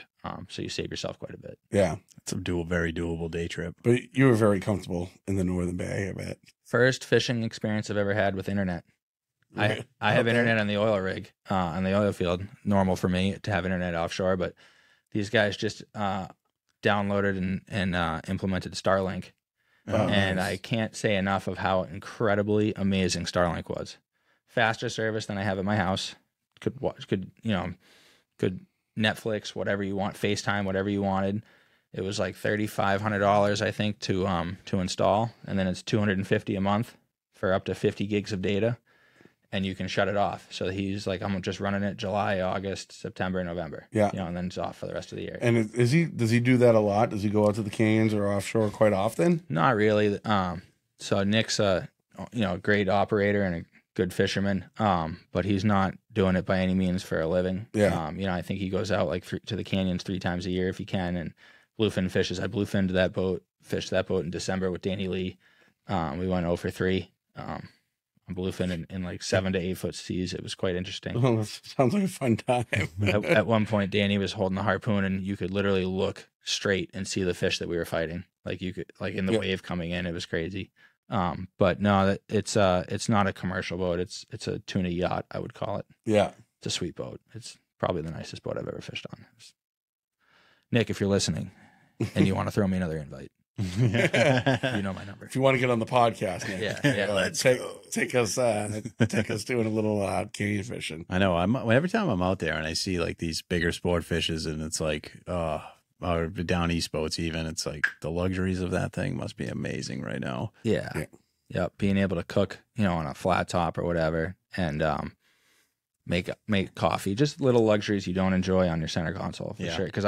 So you save yourself quite a bit. Yeah. It's a very doable day trip. But you were very comfortable in the Northern Bay, I bet. First fishing experience I've ever had with internet. I have internet on the oil rig, on the oil field. Normal for me to have internet offshore, but these guys just downloaded and implemented Starlink. And nice. I can't say enough of how incredibly amazing Starlink was. Faster service than I have at my house. Could Netflix, whatever you want, FaceTime, whatever you wanted. It was like $3,500, I think, to install, and then it's $250 a month for up to 50 gigs of data. And you can shut it off. So he's like, I'm just running it July, August, September, November. Yeah. You know, and then it's off for the rest of the year. And does he do that a lot? Does he go out to the canyons or offshore quite often? Not really. So Nick's a great operator and a good fisherman. But he's not doing it by any means for a living. Yeah. I think he goes out like to the canyons 3 times a year if he can, and bluefin fishes. I bluefinned that boat, fished that boat in December with Danny Lee. We went 0 for 3. Bluefin in like 7 to 8 foot seas. It was quite interesting. Oh, that sounds like a fun time. At one point, Danny was holding the harpoon, and you could literally look straight and see the fish that we were fighting. Like you could, like in the wave coming in, it was crazy. But no, it's not a commercial boat. It's a tuna yacht, I would call it. Yeah, it's a sweet boat. It's probably the nicest boat I've ever fished on. Nick, if you're listening and you want to throw me another invite. You know my number. If you want to get on the podcast, Nick. Yeah. Let's take us doing a little canyon fishing. I know. Every time I'm out there and I see like these bigger sport fishes, and it's like, or down east boats, even it's like the luxuries of that thing must be amazing right now. Yeah. Being able to cook, on a flat top or whatever, and make coffee, just little luxuries you don't enjoy on your center console for sure. Because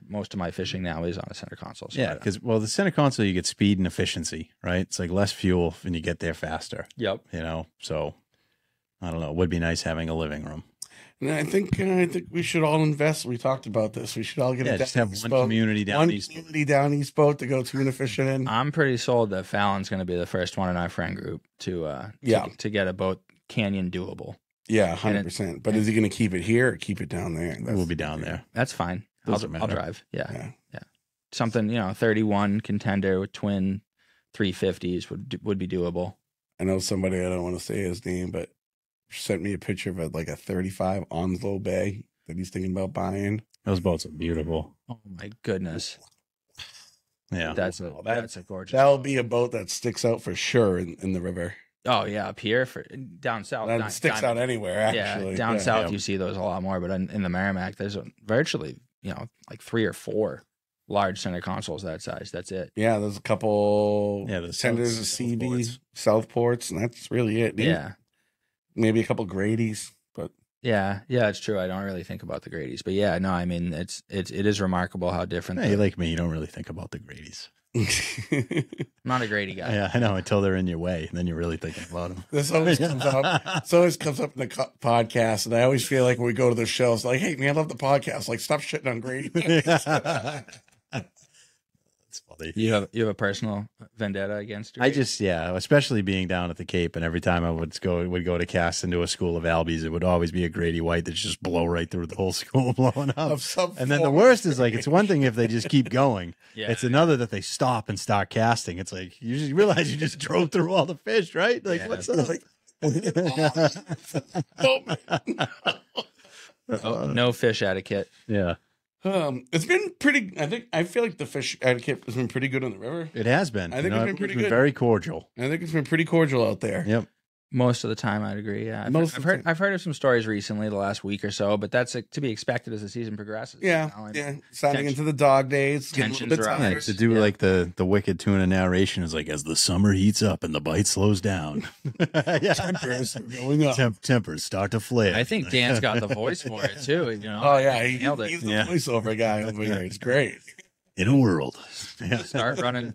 most of my fishing now is on a center console. So because the center console you get speed and efficiency, right? It's like less fuel and you get there faster. Yep. So I don't know. It would be nice having a living room. And I think we should all invest. We talked about this. We should all get a just have east one boat, community down east. down east boat to go tuna fishing in. I'm pretty sold that Fallon's going to be the first one in our friend group to get a boat canyon doable. Yeah, 100%. But is he going to keep it here or keep it down there? We'll be down there. That's fine. I'll drive. Yeah. Yeah. Something 31 contender with twin 350s would be doable. I know somebody, I don't want to say his name, but sent me a picture of like a 35 Onslow Bay that he's thinking about buying. Those boats are beautiful. Oh my goodness. Yeah. That's a gorgeous. That'll be a boat that sticks out for sure in the river. Oh yeah, up here down south. That sticks out anywhere, actually. Yeah, down south you see those a lot more, but in the Merrimack, there's virtually like 3 or 4 large center consoles that size. That's it. Yeah, there's a couple the tenders of CB, Southports, and that's really it. Yeah. Maybe a couple Grady's, but yeah, it's true. I don't really think about the Grady's, but yeah, no, I mean it is remarkable how different. Hey, like me, you don't really think about the Grady's. I'm not a Grady guy. Yeah, I know, until they're in your way, and then you're really thinking about them. This always comes up. This always comes up in the podcast, and I always feel like when we go to the shows, like, hey man, I love the podcast. Like, stop shitting on Grady. That's funny. You have a personal vendetta against Grady? I just especially being down at the Cape, and every time I would go to cast into a school of Albies, it would always be a Grady White that just blow right through the whole school, blowing up. And then the worst is, like, it's one thing if they just keep going. Yeah. It's another that they stop and start casting. It's like you just realize you just drove through all the fish, right? Like, what's up? No fish etiquette. Yeah. It's been pretty. I feel like the fish etiquette has been pretty good on the river. It has been. I think it's been pretty good. Very cordial. I think it's been pretty cordial out there. Yep. Most of the time, I'd agree. Yeah, I've heard of some stories recently, the last week or so, but that's to be expected as the season progresses. Yeah, Signing into the dog days, tensions rise. Yeah, to do like the wicked tuna narration is like, as the summer heats up and the bite slows down, tempers are going up. Tempers start to flare. I think Dan's got the voice for it too. Oh yeah, nailed it. He's the voiceover guy over here. It's great. In a world, start running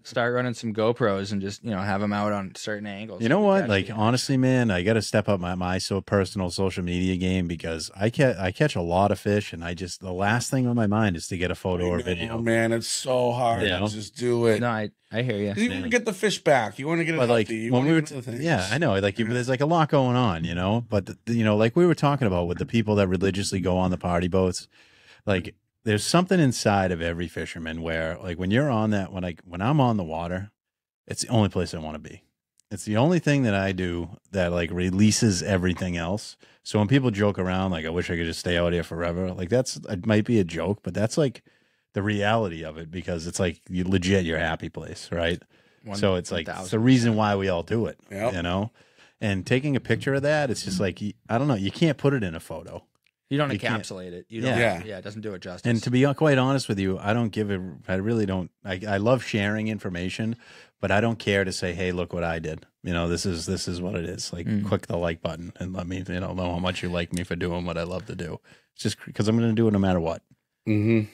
some GoPros and just have them out on certain angles. You know what? Like, honestly, man, I got to step up my personal social media game, because I catch a lot of fish, and the last thing on my mind is to get a photo or video. Oh man, it's so hard to just do it. No, I hear you. You want to get the fish back. You want to get it healthy. When we were, I know. Like, there's like a lot going on, But like we were talking about with the people that religiously go on the party boats, like, there's something inside of every fisherman where, like, when you're on that, when I'm on the water, it's the only place I want to be. It's the only thing that I do that, like, releases everything else. So when people joke around, like, I wish I could just stay out here forever, like, it might be a joke, but that's like the reality of it, because it's like your happy place, right? So it's like, it's the reason why we all do it, And taking a picture of that, it's just like, I don't know, you can't put it in a photo. You don't encapsulate it. You don't. Yeah, it doesn't do it justice. And to be quite honest with you, I really don't. I love sharing information, but I don't care to say, hey, look what I did. This is what it is. Like, click the like button and let me know how much you like me for doing what I love to do. It's just because I'm going to do it no matter what. Mm-hmm.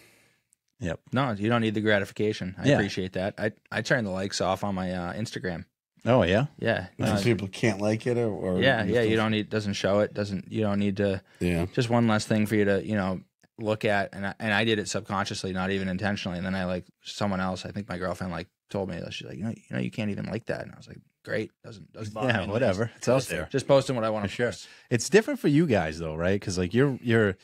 Yep. No, you don't need the gratification. I appreciate that. I turn the likes off on my Instagram. Oh yeah, yeah. Some people can't like it, or You don't need, doesn't show it, you don't need to. Yeah. Just one less thing for you to look at, and I did it subconsciously, not even intentionally, and then someone else. I think my girlfriend told me that, she's like, you can't even like that, and I was like, great, doesn't bother me. Whatever, it's out there. Just posting what I want to share. It's different for you guys though, right? Because like you're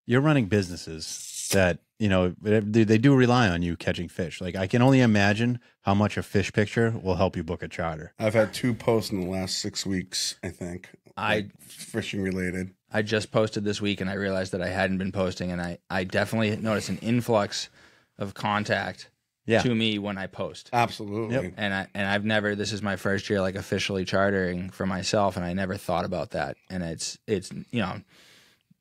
running businesses that they do rely on you catching fish. Like, I can only imagine how much a fish picture will help you book a charter. I've had 2 posts in the last 6 weeks, I think. Fishing related. I just posted this week, and I realized that I hadn't been posting, and I definitely noticed an influx of contact to me when I post. Absolutely. Yep. And I've never, this is my first year officially chartering for myself, and I never thought about that. And it's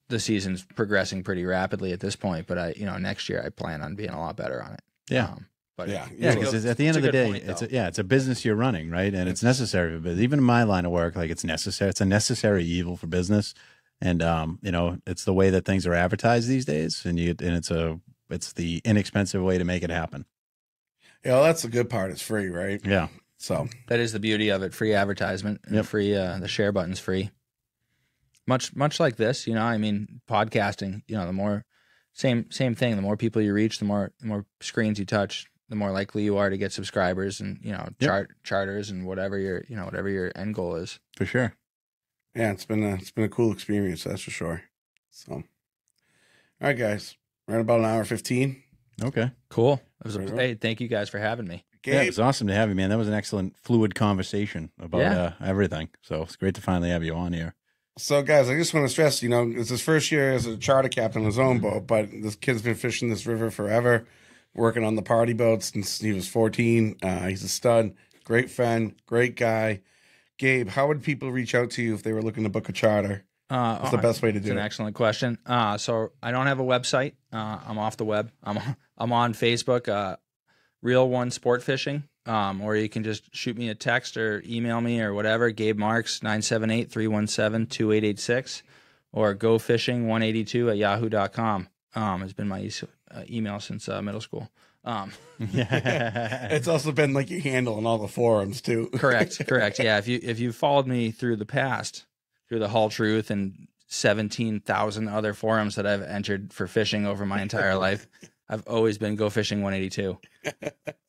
the season's progressing pretty rapidly at this point, but next year I plan on being a lot better on it. Yeah. Because at the end of the day, it's a business you're running, right? And it's necessary. But even in my line of work, like, it's necessary. It's a necessary evil for business, and it's the way that things are advertised these days, and it's the inexpensive way to make it happen. Yeah, well, that's the good part. It's free, right? Yeah. So that is the beauty of it. Free advertisement. And free. The share button's free. much like this, I mean, podcasting, the more same thing. The more people you reach, the more screens you touch, the more likely you are to get subscribers and, charters and whatever your end goal is. For sure. Yeah, it's been a cool experience, that's for sure. So, all right, guys, we're at about an hour 15. Okay, cool. Hey, thank you guys for having me. Gabe. Yeah, it was awesome to have you, man. That was an excellent, fluid conversation about everything. So it's great to finally have you on here. So, guys, I just want to stress, it's his first year as a charter captain on his own boat, but this kid's been fishing this river forever, working on the party boats since he was 14. He's a stud, great friend, great guy. Gabe, how would people reach out to you if they were looking to book a charter? What's the best way to do it? It's an excellent question. So I don't have a website. I'm off the web. I'm on Facebook, Real One Sportfishing. Or you can just shoot me a text or email me or whatever. Gabe Marks 978-317-2886 or gofishing182@yahoo.com. Has been my email since middle school. It's also been like your handle in all the forums too. Correct. Yeah. If you followed me through the past, through the Hull Truth and 17,000 other forums that I've entered for fishing over my entire life, I've always been Go Fishing 182.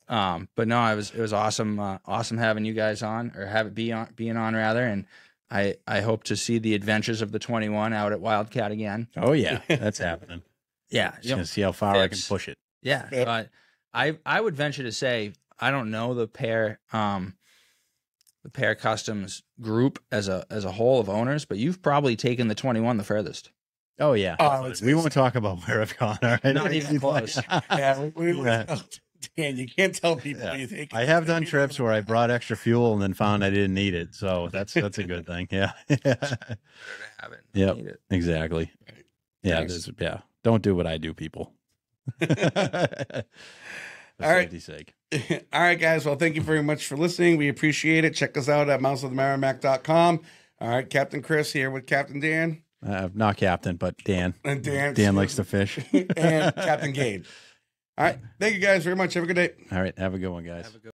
But no, it was awesome. Awesome having you guys on, or being on rather. And I hope to see the adventures of the 21 out at Wildcat again. Oh yeah, that's happening. Yeah. Just gonna see how far I can push it. Yeah. But I would venture to say, I don't know the pair customs group as a whole of owners, but you've probably taken the 21 the furthest. Oh yeah. We won't talk about where I've gone. All right? Not even close. Yeah, Dan, you can't tell people when you take it. I have done trips where I brought extra fuel and then found I didn't need it, so that's a good thing. Yeah. Better to have it. Yep. Need it. Exactly. Right. Yeah. Thanks. Don't do what I do, people. For All right. safety's sake. All right, guys. Well, thank you very much for listening. We appreciate it. Check us out at mouseofthemerrimack.com. All right, Captain Chris here with Captain Dan. Not Captain, but Dan. And Dan. Dan likes to fish. And Captain Gabe. All right. Thank you guys very much. Have a good day. All right. Have a good one, guys.